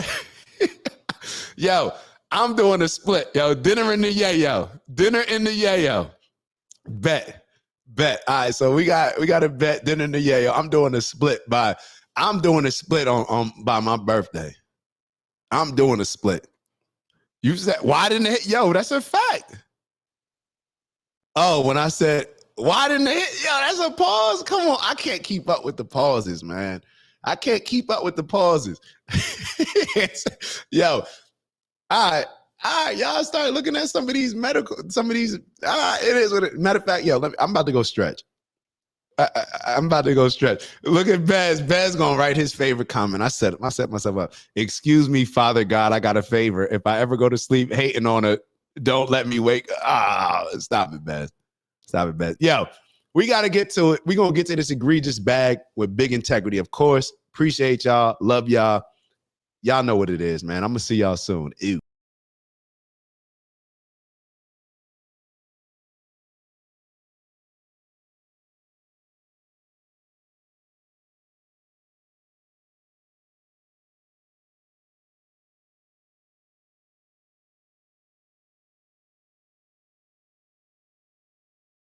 Yo, I'm doing a split. Yo, dinner in the yayo. Bet. All right, so we got a bet, dinner in the yayo. I'm doing a split by my birthday. I'm doing a split. You said, why didn't it hit? Yo, that's a fact. Oh, when I said, why didn't it hit? Yo, that's a pause. Come on. I can't keep up with the pauses, man. Yo, all right, y'all start looking at it is what it, matter of fact, yo, I'm about to go stretch. I'm about to go stretch. Look at Bez. Bez gonna write his favorite comment. I set myself up. Excuse me, Father God, I got a favor. If I ever go to sleep hating on her, don't let me wake. Stop it, Bez. Stop it, Bez. Yo, we got to get to it. We're going to get to this egregious bag with big integrity, of course. Appreciate y'all. Love y'all. Y'all know what it is, man. I'm going to see y'all soon. Ew.